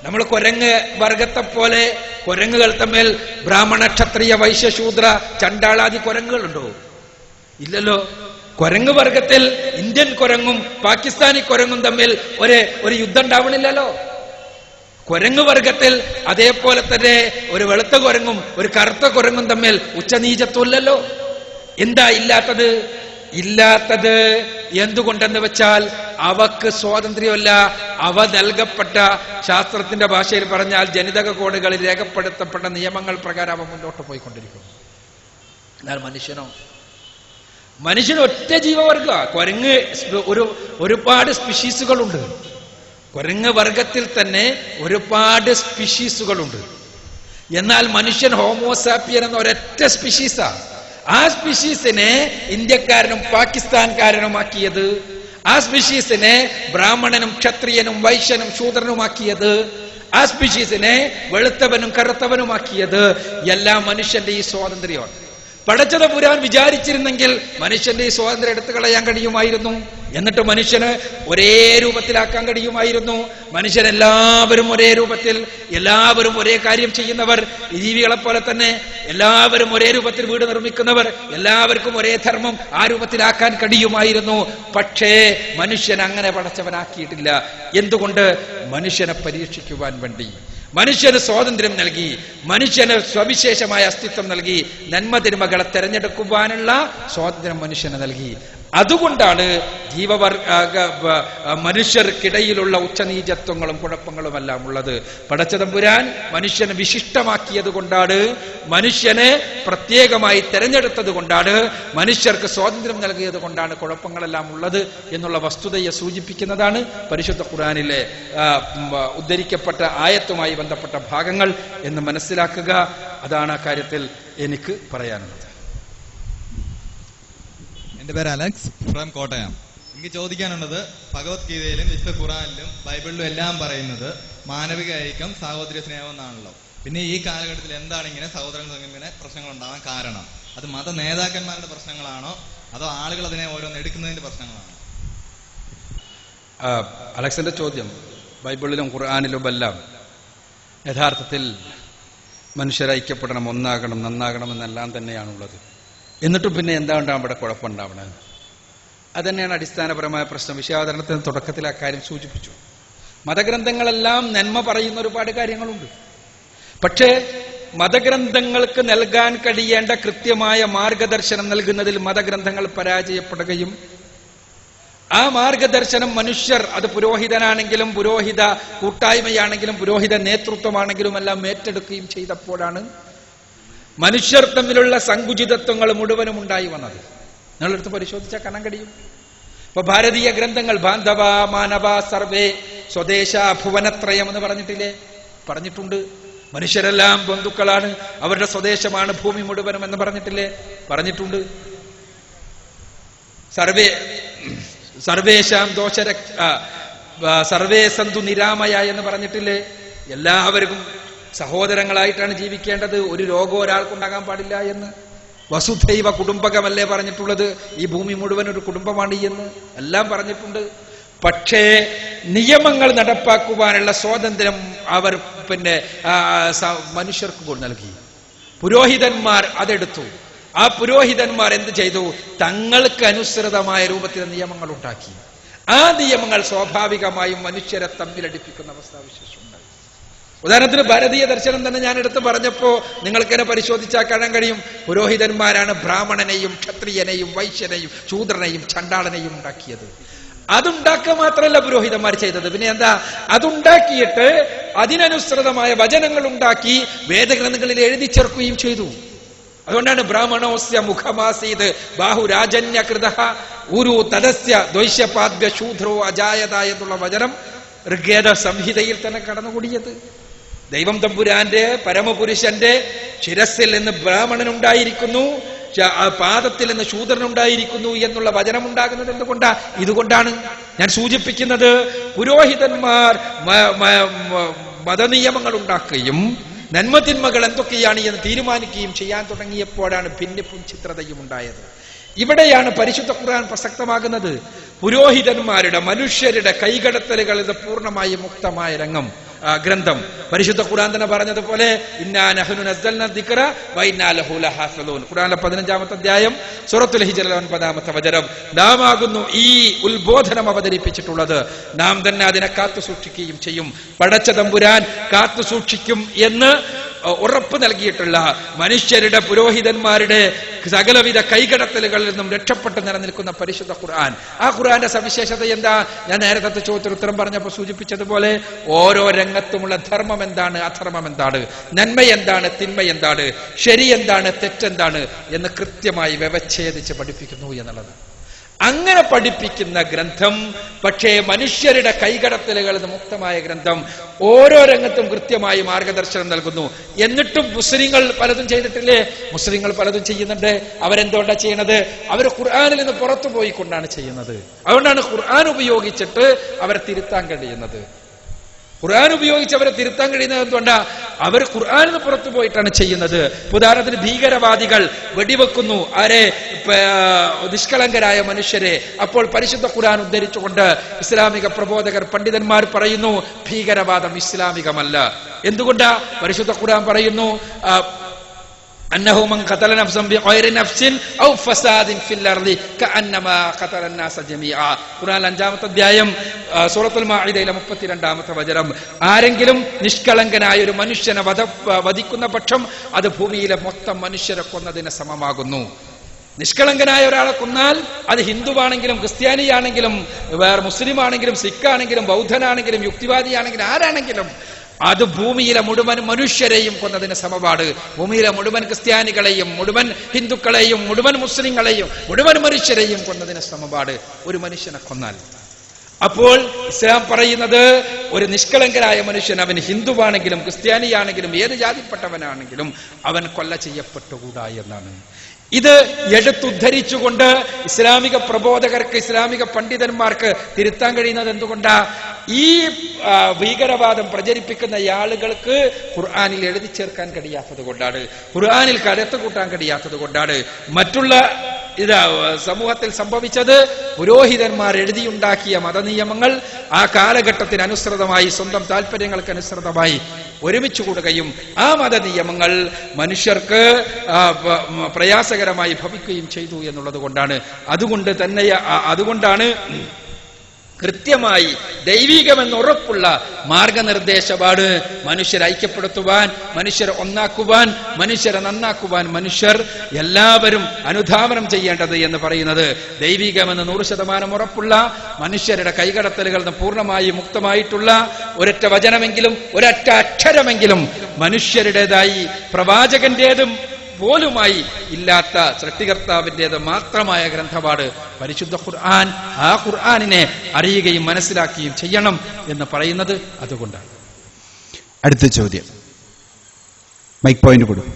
നമ്മൾ കുരങ്ങ് വർഗത്തെ പോലെ കുരങ്ങുകൾ തമ്മിൽ ബ്രാഹ്മണ ക്ഷത്രിയ വൈശ്യ ശൂദ്ര ചണ്ടാളാദി കുരങ്ങുകളുണ്ടോ? ഇല്ലല്ലോ. കുരങ്ങ് വർഗത്തിൽ ഇന്ത്യൻ കുരങ്ങും പാകിസ്ഥാനി കുരങ്ങും തമ്മിൽ ഒരു യുദ്ധം ഉണ്ടാവണില്ലല്ലോ. കുരങ്ങ് വർഗത്തിൽ അതേപോലെ തന്നെ ഒരു വെളുത്ത കുരങ്ങും ഒരു കറുത്ത കുരങ്ങും തമ്മിൽ ഉച്ചനീചത്വമില്ലല്ലോ. എന്താ ഇല്ലാത്തത്? ഇല്ലാത്തത് എന്തുകൊണ്ടെന്ന് വെച്ചാൽ അവക്ക് സ്വാതന്ത്ര്യമല്ല. അവ നൽകപ്പെട്ട, ശാസ്ത്രത്തിന്റെ ഭാഷയിൽ പറഞ്ഞാൽ ജനിതക കോഡുകളിൽ രേഖപ്പെടുത്തപ്പെട്ട നിയമങ്ങൾ പ്രകാരം അവ മുന്നോട്ട് പോയിക്കൊണ്ടിരിക്കുന്നു. എന്നാൽ മനുഷ്യൻ ഒറ്റ ജീവവർഗ. കുരങ്ങ് ഒരുപാട് സ്പീഷീസുകളുണ്ട്. കുരങ്ങ് വർഗത്തിൽ തന്നെ ഒരുപാട് സ്പീഷീസുകളുണ്ട്. എന്നാൽ മനുഷ്യൻ ഹോമോസാപ്പിയൻ എന്ന ഒരൊറ്റ സ്പീഷീസാ. ആ സ്പീഷീസിനെ ഇന്ത്യക്കാരനും പാകിസ്ഥാൻകാരനുമാക്കിയത്, ആ സ്പീഷീസിനെ ബ്രാഹ്മണനും ക്ഷത്രിയനും വൈശ്യനും ശൂദ്രനുമാക്കിയത്, ആ സ്പീഷീസിനെ വെളുത്തവനും കറുത്തവനുമാക്കിയത് എല്ലാം മനുഷ്യന്റെ ഈ സ്വാതന്ത്ര്യമാണ്. പടച്ചതമ്പുരാൻ വിചാരിച്ചിരുന്നെങ്കിൽ മനുഷ്യന്റെ ഈ സ്വാതന്ത്ര്യം എടുത്തു കളയാൻ കഴിയുമായിരുന്നു. എന്നിട്ട് മനുഷ്യന് ഒരേ രൂപത്തിലാക്കാൻ കഴിയുമായിരുന്നു. മനുഷ്യൻ എല്ലാവരും ഒരേ രൂപത്തിൽ, എല്ലാവരും ഒരേ കാര്യം ചെയ്യുന്നവർ, ജീവികളെ പോലെ തന്നെ എല്ലാവരും ഒരേ രൂപത്തിൽ വീട് നിർമ്മിക്കുന്നവർ, എല്ലാവർക്കും ഒരേ ധർമ്മം, ആ രൂപത്തിലാക്കാൻ കഴിയുമായിരുന്നു. പക്ഷേ മനുഷ്യൻ അങ്ങനെ പടച്ചവനാക്കിയിട്ടില്ല. എന്തുകൊണ്ട്? മനുഷ്യനെ പരീക്ഷിക്കുവാൻ വേണ്ടി, മനുഷ്യന് സ്വാതന്ത്ര്യം നൽകി, മനുഷ്യന് സവിശേഷമായ അസ്തിത്വം നൽകി, നന്മ തിന്മകളെ തെരഞ്ഞെടുക്കുവാനുള്ള സ്വാതന്ത്ര്യം മനുഷ്യന് നൽകി. അതുകൊണ്ടാണ് മനുഷ്യർക്കിടയിലുള്ള ഉച്ചനീചത്വങ്ങളും കുഴപ്പങ്ങളുമെല്ലാം ഉള്ളത്. പടച്ചതമ്പുരാൻ മനുഷ്യനെ വിശിഷ്ടമാക്കിയത് കൊണ്ടാണ്, മനുഷ്യനെ പ്രത്യേകമായി തെരഞ്ഞെടുത്തത് കൊണ്ടാണ്, മനുഷ്യർക്ക് സ്വാതന്ത്ര്യം നൽകിയത് കൊണ്ടാണ് കുഴപ്പങ്ങളെല്ലാം ഉള്ളത് എന്നുള്ള വസ്തുതയെ സൂചിപ്പിക്കുന്നതാണ് പരിശുദ്ധ ഖുർആനിലെ ഉദ്ധരിക്കപ്പെട്ട ആയത്തുമായി ബന്ധപ്പെട്ട ഭാഗങ്ങൾ എന്ന് മനസ്സിലാക്കുക. അതാണ് ആ കാര്യത്തിൽ എനിക്ക് പറയാനുള്ളത്. എന്റെ പേര് അലക്സ് ഫ്രം കോട്ടയം. എനിക്ക് ചോദിക്കാനുള്ളത്, ഭഗവത്ഗീതയിലും വിശുദ്ധ ഖുർആനിലും ബൈബിളിലും എല്ലാം പറയുന്നത് മാനവിക ഐക്യം, സാഹോദര്യ സ്നേഹം എന്നാണല്ലോ. പിന്നെ ഈ കാലഘട്ടത്തിൽ എന്താണ് ഇങ്ങനെ സഹോദരങ്ങൾ ഇങ്ങനെ പ്രശ്നങ്ങൾ ഉണ്ടാവാൻ കാരണം? അത് മത നേതാക്കന്മാരുടെ പ്രശ്നങ്ങളാണോ അതോ ആളുകൾ അതിനെ ഓരോന്ന് എടുക്കുന്നതിന്റെ പ്രശ്നങ്ങളാണോ? അലക്സിന്റെ ചോദ്യം ബൈബിളിലും ഖുർആനിലും എല്ലാം യഥാർത്ഥത്തിൽ മനുഷ്യർ ഐക്യപ്പെടണം, ഒന്നാകണം, നന്നാകണം എന്നെല്ലാം തന്നെയാണുള്ളത്. എന്നിട്ടും പിന്നെ എന്താ ഉണ്ടാവും ഇവിടെ കുഴപ്പമുണ്ടാവണത്? അതുതന്നെയാണ് അടിസ്ഥാനപരമായ പ്രശ്നം. വിഷയാവതരണത്തിന് തുടക്കത്തിൽ ആ കാര്യം സൂചിപ്പിച്ചു. മതഗ്രന്ഥങ്ങളെല്ലാം നന്മ പറയുന്ന ഒരുപാട് കാര്യങ്ങളുണ്ട്. പക്ഷേ മതഗ്രന്ഥങ്ങൾക്ക് നൽകാൻ കഴിയേണ്ട കൃത്യമായ മാർഗദർശനം നൽകുന്നതിൽ മതഗ്രന്ഥങ്ങൾ പരാജയപ്പെടുകയും, ആ മാർഗദർശനം മനുഷ്യർ, അത് പുരോഹിതനാണെങ്കിലും പുരോഹിത കൂട്ടായ്മയാണെങ്കിലും പുരോഹിത നേതൃത്വമാണെങ്കിലും എല്ലാം ഏറ്റെടുക്കുകയും ചെയ്തപ്പോഴാണ് മനുഷ്യർ തമ്മിലുള്ള സങ്കുചിതത്വങ്ങൾ മുഴുവനും ഉണ്ടായി വന്നത്. നിങ്ങളെടുത്ത് പരിശോധിച്ചാൽ കാണാൻ കഴിയും. ഇപ്പൊ ഭാരതീയ ഗ്രന്ഥങ്ങൾ ബാന്ധവ, മാനവ, സർവേ, സ്വദേശ, ഭുവനത്രയം എന്ന് പറഞ്ഞിട്ടുണ്ട്. മനുഷ്യരെല്ലാം ബന്ധുക്കളാണ്, അവരുടെ സ്വദേശമാണ് ഭൂമി മുഴുവനും എന്ന് പറഞ്ഞിട്ടുണ്ട്. സർവേശാം സർവേ സന്തു നിരാമയ എന്ന് പറഞ്ഞിട്ടില്ലേ? എല്ലാവർക്കും സഹോദരങ്ങളായിട്ടാണ് ജീവിക്കേണ്ടത്, ഒരു രോഗം ഒരാൾക്കുണ്ടാകാൻ പാടില്ല എന്ന്. വസുധൈവ കുടുംബകമല്ലേ പറഞ്ഞിട്ടുള്ളത്? ഈ ഭൂമി മുഴുവൻ ഒരു കുടുംബമാണ് എന്ന് എല്ലാം പറഞ്ഞിട്ടുണ്ട്. പക്ഷേ നിയമങ്ങൾ നടപ്പാക്കുവാനുള്ള സ്വാതന്ത്ര്യം അവർ മനുഷ്യർക്ക് നൽകി. പുരോഹിതന്മാർ അതെടുത്തു. ആ പുരോഹിതന്മാർ എന്ത് ചെയ്തു? തങ്ങൾക്ക് അനുസൃതമായ രൂപത്തിൽ നിയമങ്ങൾ ഉണ്ടാക്കി. ആ നിയമങ്ങൾ സ്വാഭാവികമായും മനുഷ്യരെ തമ്മിലടിപ്പിക്കുന്ന അവസ്ഥാവിശേഷം ഉണ്ടായി. ഉദാഹരണത്തിന് ഭാരതീയ ദർശനം തന്നെ ഞാൻ എടുത്ത് പറഞ്ഞപ്പോ നിങ്ങൾക്കെന്നെ പരിശോധിച്ചാൽ കാണാൻ കഴിയും. പുരോഹിതന്മാരാണ് ബ്രാഹ്മണനെയും ക്ഷത്രിയനെയും വൈശ്യനെയും ശൂദ്രനെയും ചണ്ടാളനെയും ഉണ്ടാക്കിയത്. അതുണ്ടാക്കുക മാത്രമല്ല പുരോഹിതന്മാർ ചെയ്തത്, പിന്നെ എന്താ? അതുണ്ടാക്കിയിട്ട് അതിനനുസൃതമായ വചനങ്ങൾ ഉണ്ടാക്കി വേദഗ്രന്ഥങ്ങളിൽ എഴുതി ചേർക്കുകയും ചെയ്തു. അതുകൊണ്ടാണ് ബ്രാഹ്മണോസ്യ മുഖമാസീത് ബാഹുരാജന്യകൃത ഉരു തദസ്യ ദ്വൈശ്യപാദ്യ ശൂദ്രോ അജായത എന്നുള്ള വചനം ഋഗ്വേദ സംഹിതയിൽ തന്നെ കടന്നുകൂടിയത്. ദൈവം തമ്പുരാന്റെ പരമപുരുഷന്റെ ശിരസിൽ നിന്ന് ബ്രാഹ്മണനുണ്ടായിരിക്കുന്നു, പാദത്തിൽ നിന്ന് ശൂദ്രനുണ്ടായിരിക്കുന്നു എന്നുള്ള വചനം ഉണ്ടാകുന്നത് എന്തുകൊണ്ടാ? ഇതുകൊണ്ടാണ് ഞാൻ സൂചിപ്പിക്കുന്നത്. പുരോഹിതന്മാർ മതനിയമങ്ങൾ ഉണ്ടാക്കുകയും നന്മതിന്മകൾ എന്തൊക്കെയാണ് എന്ന് തീരുമാനിക്കുകയും ചെയ്യാൻ തുടങ്ങിയപ്പോഴാണ് ഭിന്നിപ്പും ചിത്രതയും ഉണ്ടായത്. ഇവിടെയാണ് പരിശുദ്ധ ഖുർആൻ പ്രസക്തമാകുന്നത്. പുരോഹിതന്മാരുടെ, മനുഷ്യരുടെ കൈകടത്തലുകൾ ഇത് പൂർണ്ണമായി മുക്തമായ ഗ്രന്ഥം. പരിശുദ്ധ ഖുർആൻ തന്നെ പറഞ്ഞതുപോലെ ഇന്നാ നഹ്നു നസ്സൽനാ ദിക്റ വ ഇന്നാ ലഹു ലഹാഫിളൂൻ. ഖുർആനിലെ 15-ാമത്തെ അധ്യായം സൂറത്തുൽ ഹിജ്റിലെ 9-ാമത്തെ വചനം. നാം ആകുന്നു ഈ ഉത്ബോധനം അവതരിപ്പിച്ചിട്ടുള്ളത്, നാം തന്നെ അതിനെ കാത്തു സൂക്ഷിക്കുകയും ചെയ്യും. പടച്ച തമ്പുരാൻ കാത്തു സൂക്ഷിക്കും എന്ന് ഉറപ്പ് നൽകിയിട്ടുള്ള മനുഷ്യരുടെ, പുരോഹിതന്മാരുടെ സകലവിധ കൈകടത്തലുകളിൽ നിന്നും രക്ഷപ്പെട്ട് നിലനിൽക്കുന്ന പരിശുദ്ധ ഖുർആൻ. ആ ഖുർആന്റെ സവിശേഷത എന്താ? ഞാൻ നേരത്തെ ചോദ്യത്തിന് ഉത്തരം പറഞ്ഞപ്പോൾ സൂചിപ്പിച്ചതുപോലെ ഓരോ രംഗത്തുമുള്ള ധർമ്മം എന്താണ്, അധർമ്മം എന്താണ്, നന്മ എന്താണ്, തിന്മ എന്താണ്, ശരി എന്താണ്, തെറ്റെന്താണ് എന്ന് കൃത്യമായി വ്യവച്ഛേദിച്ച് പഠിപ്പിക്കുന്നു എന്നുള്ളത്. അങ്ങനെ പഠിപ്പിക്കുന്ന ഗ്രന്ഥം, പക്ഷേ മനുഷ്യരുടെ കൈകടത്തലുകളിൽ നിന്ന് മുക്തമായ ഗ്രന്ഥം, ഓരോ രംഗത്തും കൃത്യമായി മാർഗദർശനം നൽകുന്നു. എന്നിട്ടും മുസ്ലിങ്ങൾ പലതും ചെയ്തിട്ടില്ലേ? മുസ്ലിങ്ങൾ പലതും ചെയ്യുന്നുണ്ട്. അവരെന്തുകൊണ്ടാണ് ചെയ്യണത്? അവർ ഖുർആനിൽ നിന്ന് പുറത്തു പോയിക്കൊണ്ടാണ് ചെയ്യുന്നത്. അതുകൊണ്ടാണ് ഖുർആൻ ഉപയോഗിച്ചിട്ട് അവരെ തിരുത്താൻ കഴിയുന്നത്. ഖുർആൻ ഉപയോഗിച്ച് അവരെ തിരുത്താൻ കഴിയുന്നത് എന്തുകൊണ്ടാ? അവർ ഖുർആനിൽ നിന്ന് പുറത്തു പോയിട്ടാണ് ചെയ്യുന്നത്. ഉദാഹരണത്തിന് ഭീകരവാദികൾ വെടിവെക്കുന്നു ആരെ? നിഷ്കളങ്കരായ മനുഷ്യരെ. അപ്പോൾ പരിശുദ്ധ ഖുർആൻ ഉദ്ധരിച്ചുകൊണ്ട് ഇസ്ലാമിക പ്രബോധകർ, പണ്ഡിതന്മാർ പറയുന്നു ഭീകരവാദം ഇസ്ലാമികമല്ല. എന്തുകൊണ്ടാ? പരിശുദ്ധ ഖുർആൻ പറയുന്നു അന്നഹു മൻ ഖതല നഫ്സൻ ബിഗൈരി നഫ്സിൻ ഔ ഫസാദിൻ ഫിൽ അർളി കഅന്നമാ ഖതല അന്നാസ ജമീഅ. ഖുർആൻ 5-ാമത്തെ അധ്യായം സൂറത്തുൽ മാഇദയിലെ 32-ാമത്തെ വചനം. ആരെങ്കിലും നിഷ്കളങ്കനായ ഒരു മനുഷ്യനെ വധിക്കുന്ന പക്ഷം അത് ഭൂമിയിലെ മൊത്തം മനുഷ്യരെ കൊന്നതിന് സമമാകുന്നു. നിഷ്കളങ്കനായ ഒരാളെ കൊന്നാൽ അത് ഹിന്ദുവാണെങ്കിലും ക്രിസ്ത്യാനിയാണെങ്കിലും വേറെ മുസ്ലിം ആണെങ്കിലും സിഖ് ആണെങ്കിലും ബൗദ്ധനാണെങ്കിലും യുക്തിവാദിയാണെങ്കിലും ആരാണെങ്കിലും അത് ഭൂമിയിലെ മുഴുവൻ മനുഷ്യരെയും കൊന്നതിന് സമപാട്. ഭൂമിയിലെ മുഴുവൻ ക്രിസ്ത്യാനികളെയും മുഴുവൻ ഹിന്ദുക്കളെയും മുഴുവൻ മുസ്ലിങ്ങളെയും മുഴുവൻ മനുഷ്യരെയും കൊന്നതിന് സമപാട് ഒരു മനുഷ്യനെ കൊന്നാൽ. അപ്പോൾ ഇസ്ലാം പറയുന്നത് ഒരു നിഷ്കളങ്കരായ മനുഷ്യൻ, അവൻ ഹിന്ദുവാണെങ്കിലും ക്രിസ്ത്യാനിയാണെങ്കിലും ഏത് ജാതിപ്പെട്ടവനാണെങ്കിലും അവൻ കൊല്ല ചെയ്യപ്പെട്ടുകൂടാ എന്നാണ്. ഇത് എടുത്തുദ്ധരിച്ചുകൊണ്ട് ഇസ്ലാമിക പ്രബോധകർക്ക്, ഇസ്ലാമിക പണ്ഡിതന്മാർക്ക് തിരുത്താൻ കഴിയുന്നത് എന്തുകൊണ്ടാ? ഈ ഭീകരവാദം പ്രചരിപ്പിക്കുന്ന ആളുകൾക്ക് ഖുർആനിൽ എഴുതി ചേർക്കാൻ കഴിയാത്തത് കൊണ്ടാണ്, ഖുർആനിൽ കരുത്ത് കൂട്ടാൻ കഴിയാത്തത് കൊണ്ടാണ്. മറ്റുള്ള സമൂഹത്തിൽ സംഭവിച്ചത് പുരോഹിതന്മാർ എഴുതിയുണ്ടാക്കിയ മതനിയമങ്ങൾ ആ കാലഘട്ടത്തിന് അനുസൃതമായി, സ്വന്തം താല്പര്യങ്ങൾക്ക് അനുസൃതമായി ഒരുമിച്ച് കൂടുകയും ആ മതനിയമങ്ങൾ മനുഷ്യർക്ക് പ്രയാസകരമായി ഭവിക്കുകയും ചെയ്തു എന്നുള്ളത് കൊണ്ടാണ്. അതുകൊണ്ടാണ് കൃത്യമായി ദൈവികമെന്ന് ഉറപ്പുള്ള മാർഗനിർദ്ദേശമാണ് മനുഷ്യരെ ഐക്യപ്പെടുത്തുവാൻ, മനുഷ്യരെ ഒന്നാക്കുവാൻ, മനുഷ്യരെ നന്നാക്കുവാൻ മനുഷ്യർ എല്ലാവരും അനുധാവനം ചെയ്യേണ്ടത് എന്ന് പറയുന്നത്. ദൈവികമെന്ന് 100% ഉറപ്പുള്ള, മനുഷ്യരുടെ കൈകടത്തലുകളിൽ നിന്ന് പൂർണ്ണമായി മുക്തമായിട്ടുള്ള ഒരൊറ്റ വചനമെങ്കിലും ഒരൊറ്റ അക്ഷരമെങ്കിലും മനുഷ്യരുടേതായി പ്രവാചകന്റേതും പോലുമായി ഇല്ലാത്ത സൃഷ്ടികർത്താവിൻ്റെത് മാത്രമായ ഗ്രന്ഥമാണ് പരിശുദ്ധ ഖുർആൻ. ആ ഖുർആനിനെ അറിയുകയും മനസ്സിലാക്കുകയും ചെയ്യണം എന്ന് പറയുന്നത് അതുകൊണ്ടാണ്. അടുത്ത ചോദ്യം, മൈക്ക് പോയിന്റ് കൊടുക്കും.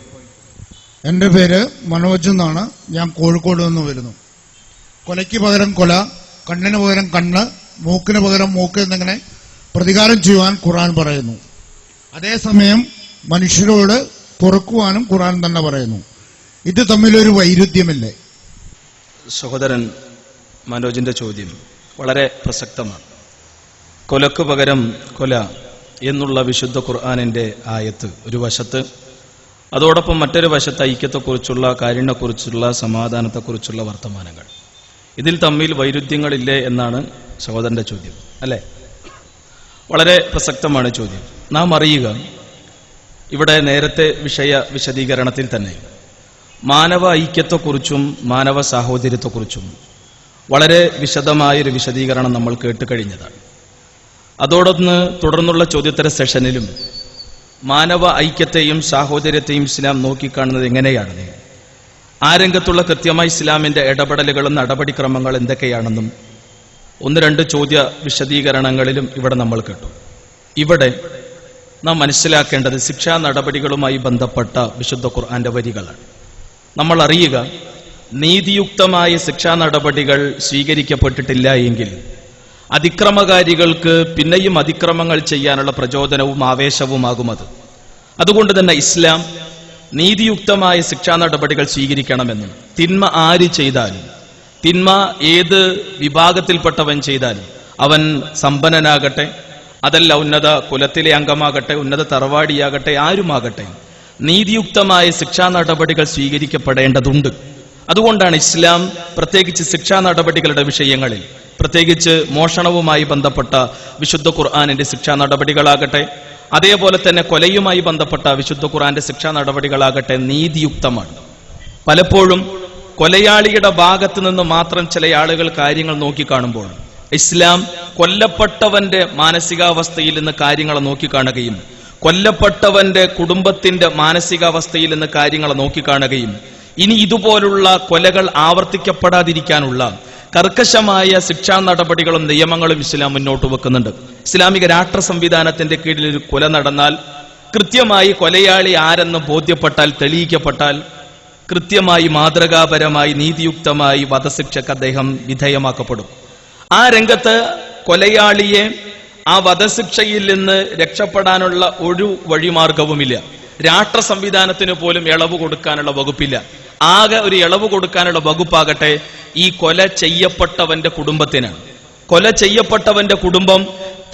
എൻ്റെ പേര് മനോജ് എന്നാണ്. ഞാൻ കോഴിക്കോട് നിന്ന് വരുന്നു. കൊലയ്ക്ക് പകരം കൊല, കണ്ണിന് പകരം കണ്ണ്, മൂക്കിന് പകരം മൂക്ക് എന്നിങ്ങനെ പ്രതികാരം ചെയ്യുവാൻ ഖുർആൻ പറയുന്നു. അതേസമയം മനുഷ്യരോട് പൊറുക്കുവാനും ഖുർആൻ തന്നെ പറയുന്നു. ഇത് തമ്മിലൊരു വൈരുദ്ധ്യമില്ലേ? സഹോദരൻ മനോജിന്റെ ചോദ്യം വളരെ പ്രസക്തമാണ്. കൊലക്ക് പകരം കൊല എന്നുള്ള വിശുദ്ധ ഖുർആനിന്റെ ആയത്ത് ഒരു വശത്ത്, അതോടൊപ്പം മറ്റൊരു വശത്ത് ഐക്യത്തെക്കുറിച്ചുള്ള, കാരുണ്യത്തെക്കുറിച്ചുള്ള, സമാധാനത്തെക്കുറിച്ചുള്ള വർത്തമാനങ്ങൾ. ഇതിൽ തമ്മിൽ വൈരുദ്ധ്യങ്ങളില്ലേ എന്നാണ് സഹോദരന്റെ ചോദ്യം, അല്ലേ? വളരെ പ്രസക്തമാണ് ചോദ്യം. നാം അറിയുക, ഇവിടെ നേരത്തെ വിശദീകരണത്തിൽ തന്നെ മാനവ ഐക്യത്തെക്കുറിച്ചും മാനവ സാഹോദര്യത്തെക്കുറിച്ചും വളരെ വിശദമായൊരു വിശദീകരണം നമ്മൾ കേട്ട് കഴിഞ്ഞതാണ്. അതോടൊന്ന് തുടർന്നുള്ള ചോദ്യോത്തര സെഷനിലും മാനവ ഐക്യത്തെയും സാഹോദര്യത്തെയും ഇസ്ലാം നോക്കിക്കാണുന്നത് എങ്ങനെയാണെന്നും ആ രംഗത്തുള്ള കൃത്യമായ ഇസ്ലാമിന്റെ ഇടപെടലുകളും നടപടിക്രമങ്ങൾ എന്തൊക്കെയാണെന്നും 1-2 ചോദ്യ വിശദീകരണങ്ങളിലും ഇവിടെ നമ്മൾ കേട്ടു. ഇവിടെ നാം മനസ്സിലാക്കേണ്ടത് ശിക്ഷാ നടപടികളുമായി ബന്ധപ്പെട്ട വിശുദ്ധ ഖുർആന്റെ വരികളാണ്. നമ്മൾ അറിയുക, നീതിയുക്തമായ ശിക്ഷാ നടപടികൾ സ്വീകരിക്കപ്പെട്ടിട്ടില്ല എങ്കിൽ അതിക്രമകാരികൾക്ക് പിന്നെയും അതിക്രമങ്ങൾ ചെയ്യാനുള്ള പ്രചോദനവും ആവേശവുമാകും അത്. അതുകൊണ്ട് തന്നെ ഇസ്ലാം നീതിയുക്തമായ ശിക്ഷാ നടപടികൾ സ്വീകരിക്കണമെന്നും തിന്മ ആര് ചെയ്താലും, തിന്മ ഏത് വിഭാഗത്തിൽപ്പെട്ടവൻ ചെയ്താലും, അവൻ സമ്പന്നനാകട്ടെ, അതല്ല ഉന്നത കുലത്തിലെ അംഗമാകട്ടെ, ഉന്നത തറവാടിയാകട്ടെ, ആരുമാകട്ടെ, നീതിയുക്തമായ ശിക്ഷാ നടപടികൾ സ്വീകരിക്കപ്പെടേണ്ടതുണ്ട്. അതുകൊണ്ടാണ് ഇസ്ലാം പ്രത്യേകിച്ച് ശിക്ഷാ നടപടികളുടെ വിഷയങ്ങളിൽ, പ്രത്യേകിച്ച് മോഷണവുമായി ബന്ധപ്പെട്ട വിശുദ്ധ ഖുർആനിന്റെ ശിക്ഷാ നടപടികളാകട്ടെ, അതേപോലെ തന്നെ കൊലയുമായി ബന്ധപ്പെട്ട വിശുദ്ധ ഖുർആന്റെ ശിക്ഷാ നടപടികളാകട്ടെ നീതിയുക്തമാണ്. പലപ്പോഴും കൊലയാളിയുടെ ഭാഗത്ത് നിന്ന് മാത്രം ചില ആളുകൾ കാര്യങ്ങൾ നോക്കിക്കാണുമ്പോൾ ഇസ്ലാം കൊല്ലപ്പെട്ടവന്റെ മാനസികാവസ്ഥയിൽ നിന്ന് കാര്യങ്ങളെ നോക്കിക്കാണുകയും കൊല്ലപ്പെട്ടവന്റെ കുടുംബത്തിന്റെ മാനസികാവസ്ഥയിൽ നിന്ന് കാര്യങ്ങളെ നോക്കിക്കാണുകയും ഇനി ഇതുപോലുള്ള കൊലകൾ ആവർത്തിക്കപ്പെടാതിരിക്കാനുള്ള കർക്കശമായ ശിക്ഷാ നടപടികളും നിയമങ്ങളും ഇസ്ലാം മുന്നോട്ട് വെക്കുന്നുണ്ട്. ഇസ്ലാമിക രാഷ്ട്ര സംവിധാനത്തിന്റെ കീഴിൽ ഒരു കൊല നടന്നാൽ കൃത്യമായി കൊലയാളി ആരെന്ന് ബോധ്യപ്പെട്ടാൽ, തെളിയിക്കപ്പെട്ടാൽ കൃത്യമായി മാതൃകാപരമായി നീതിയുക്തമായി വധശിക്ഷക്ക് അദ്ദേഹം വിധേയമാക്കപ്പെടും. ആ രംഗത്ത് കൊലയാളിയെ ആ വധശിക്ഷയിൽ നിന്ന് രക്ഷപ്പെടാനുള്ള ഒരു വഴിമാർഗവുമില്ല. രാഷ്ട്ര സംവിധാനത്തിന് പോലും ഇളവ് കൊടുക്കാനുള്ള വകുപ്പില്ല. ആകെ ഒരു ഇളവ് കൊടുക്കാനുള്ള വകുപ്പാകട്ടെ ഈ കൊല ചെയ്യപ്പെട്ടവന്റെ കുടുംബത്തിനാണ്. കൊല ചെയ്യപ്പെട്ടവന്റെ കുടുംബം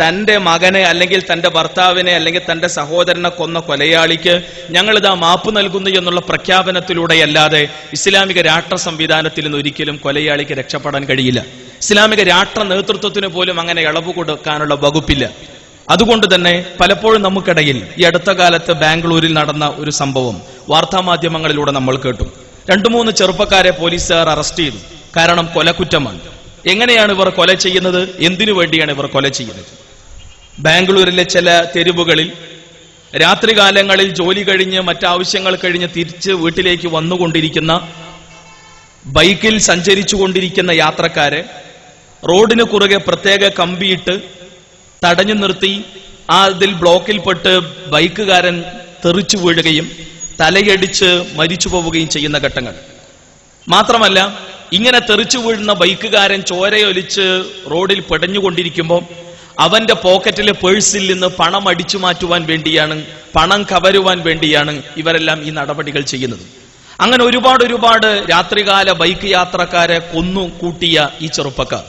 തന്റെ മകനെ അല്ലെങ്കിൽ തന്റെ ഭർത്താവിനെ അല്ലെങ്കിൽ തന്റെ സഹോദരനെ കൊന്ന കൊലയാളിക്ക് ഞങ്ങളിതാ മാപ്പ് നൽകുന്നു എന്നുള്ള പ്രഖ്യാപനത്തിലൂടെയല്ലാതെ ഇസ്ലാമിക രാഷ്ട്ര സംവിധാനത്തിൽ നിന്ന് ഒരിക്കലും കൊലയാളിക്ക് രക്ഷപ്പെടാൻ കഴിയില്ല. ഇസ്ലാമിക രാഷ്ട്ര നേതൃത്വത്തിന് പോലും അങ്ങനെ ഇളവ് കൊടുക്കാനുള്ള വകുപ്പില്ല. അതുകൊണ്ട് തന്നെ പലപ്പോഴും നമുക്കിടയിൽ ഈ അടുത്ത കാലത്ത് ബാംഗ്ലൂരിൽ നടന്ന ഒരു സംഭവം വാർത്താമാധ്യമങ്ങളിലൂടെ നമ്മൾ കേട്ടു. 2-3 ചെറുപ്പക്കാരെ പോലീസുകാർ അറസ്റ്റ് ചെയ്തു. കാരണം കൊലക്കുറ്റമാണ്. എങ്ങനെയാണ് ഇവർ കൊല ചെയ്യുന്നത്? എന്തിനു വേണ്ടിയാണ് ഇവർ കൊല ചെയ്യുന്നത്? ബാംഗ്ലൂരിലെ ചില തെരുവുകളിൽ രാത്രികാലങ്ങളിൽ ജോലി കഴിഞ്ഞ് മറ്റാവശ്യങ്ങൾ കഴിഞ്ഞ് തിരിച്ച് വീട്ടിലേക്ക് വന്നുകൊണ്ടിരിക്കുന്ന ബൈക്കിൽ സഞ്ചരിച്ചു കൊണ്ടിരിക്കുന്ന യാത്രക്കാരെ റോഡിന് കുറുകെ പ്രത്യേക കമ്പിയിട്ട് തടഞ്ഞു നിർത്തി അതിൽ ബ്ലോക്കിൽപ്പെട്ട് ബൈക്കുകാരൻ തെറിച്ചു വീഴുകയും തലയടിച്ച് മരിച്ചു പോവുകയും ചെയ്യുന്ന ഘട്ടങ്ങൾ. മാത്രമല്ല, ഇങ്ങനെ തെറിച്ചു വീഴുന്ന ബൈക്കുകാരൻ ചോരയൊലിച്ച് റോഡിൽ പെടഞ്ഞുകൊണ്ടിരിക്കുമ്പോൾ അവന്റെ പോക്കറ്റിലെ പേഴ്സിൽ നിന്ന് പണം അടിച്ചു മാറ്റുവാൻ വേണ്ടിയാണ്, പണം കവരുവാൻ വേണ്ടിയാണ് ഇവരെല്ലാം ഈ നടപടികൾ ചെയ്യുന്നത്. അങ്ങനെ ഒരുപാട് രാത്രികാല ബൈക്ക് യാത്രക്കാരെ കൊന്നു കൂട്ടിയ ഈ ചെറുപ്പക്കാർ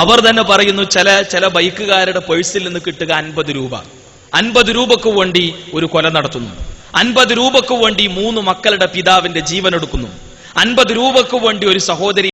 അവർ തന്നെ പറയുന്നു, ചില ബൈക്കുകാരുടെ പേഴ്സിൽ നിന്ന് കിട്ടുക 50 രൂപ. 50 രൂപക്ക് വേണ്ടി ഒരു കൊല നടത്തുന്നു. 50 രൂപക്ക് വേണ്ടി 3 മക്കളുടെ പിതാവിന്റെ ജീവൻ എടുക്കുന്നു. 50 രൂപക്ക് വേണ്ടി ഒരു സഹോദരി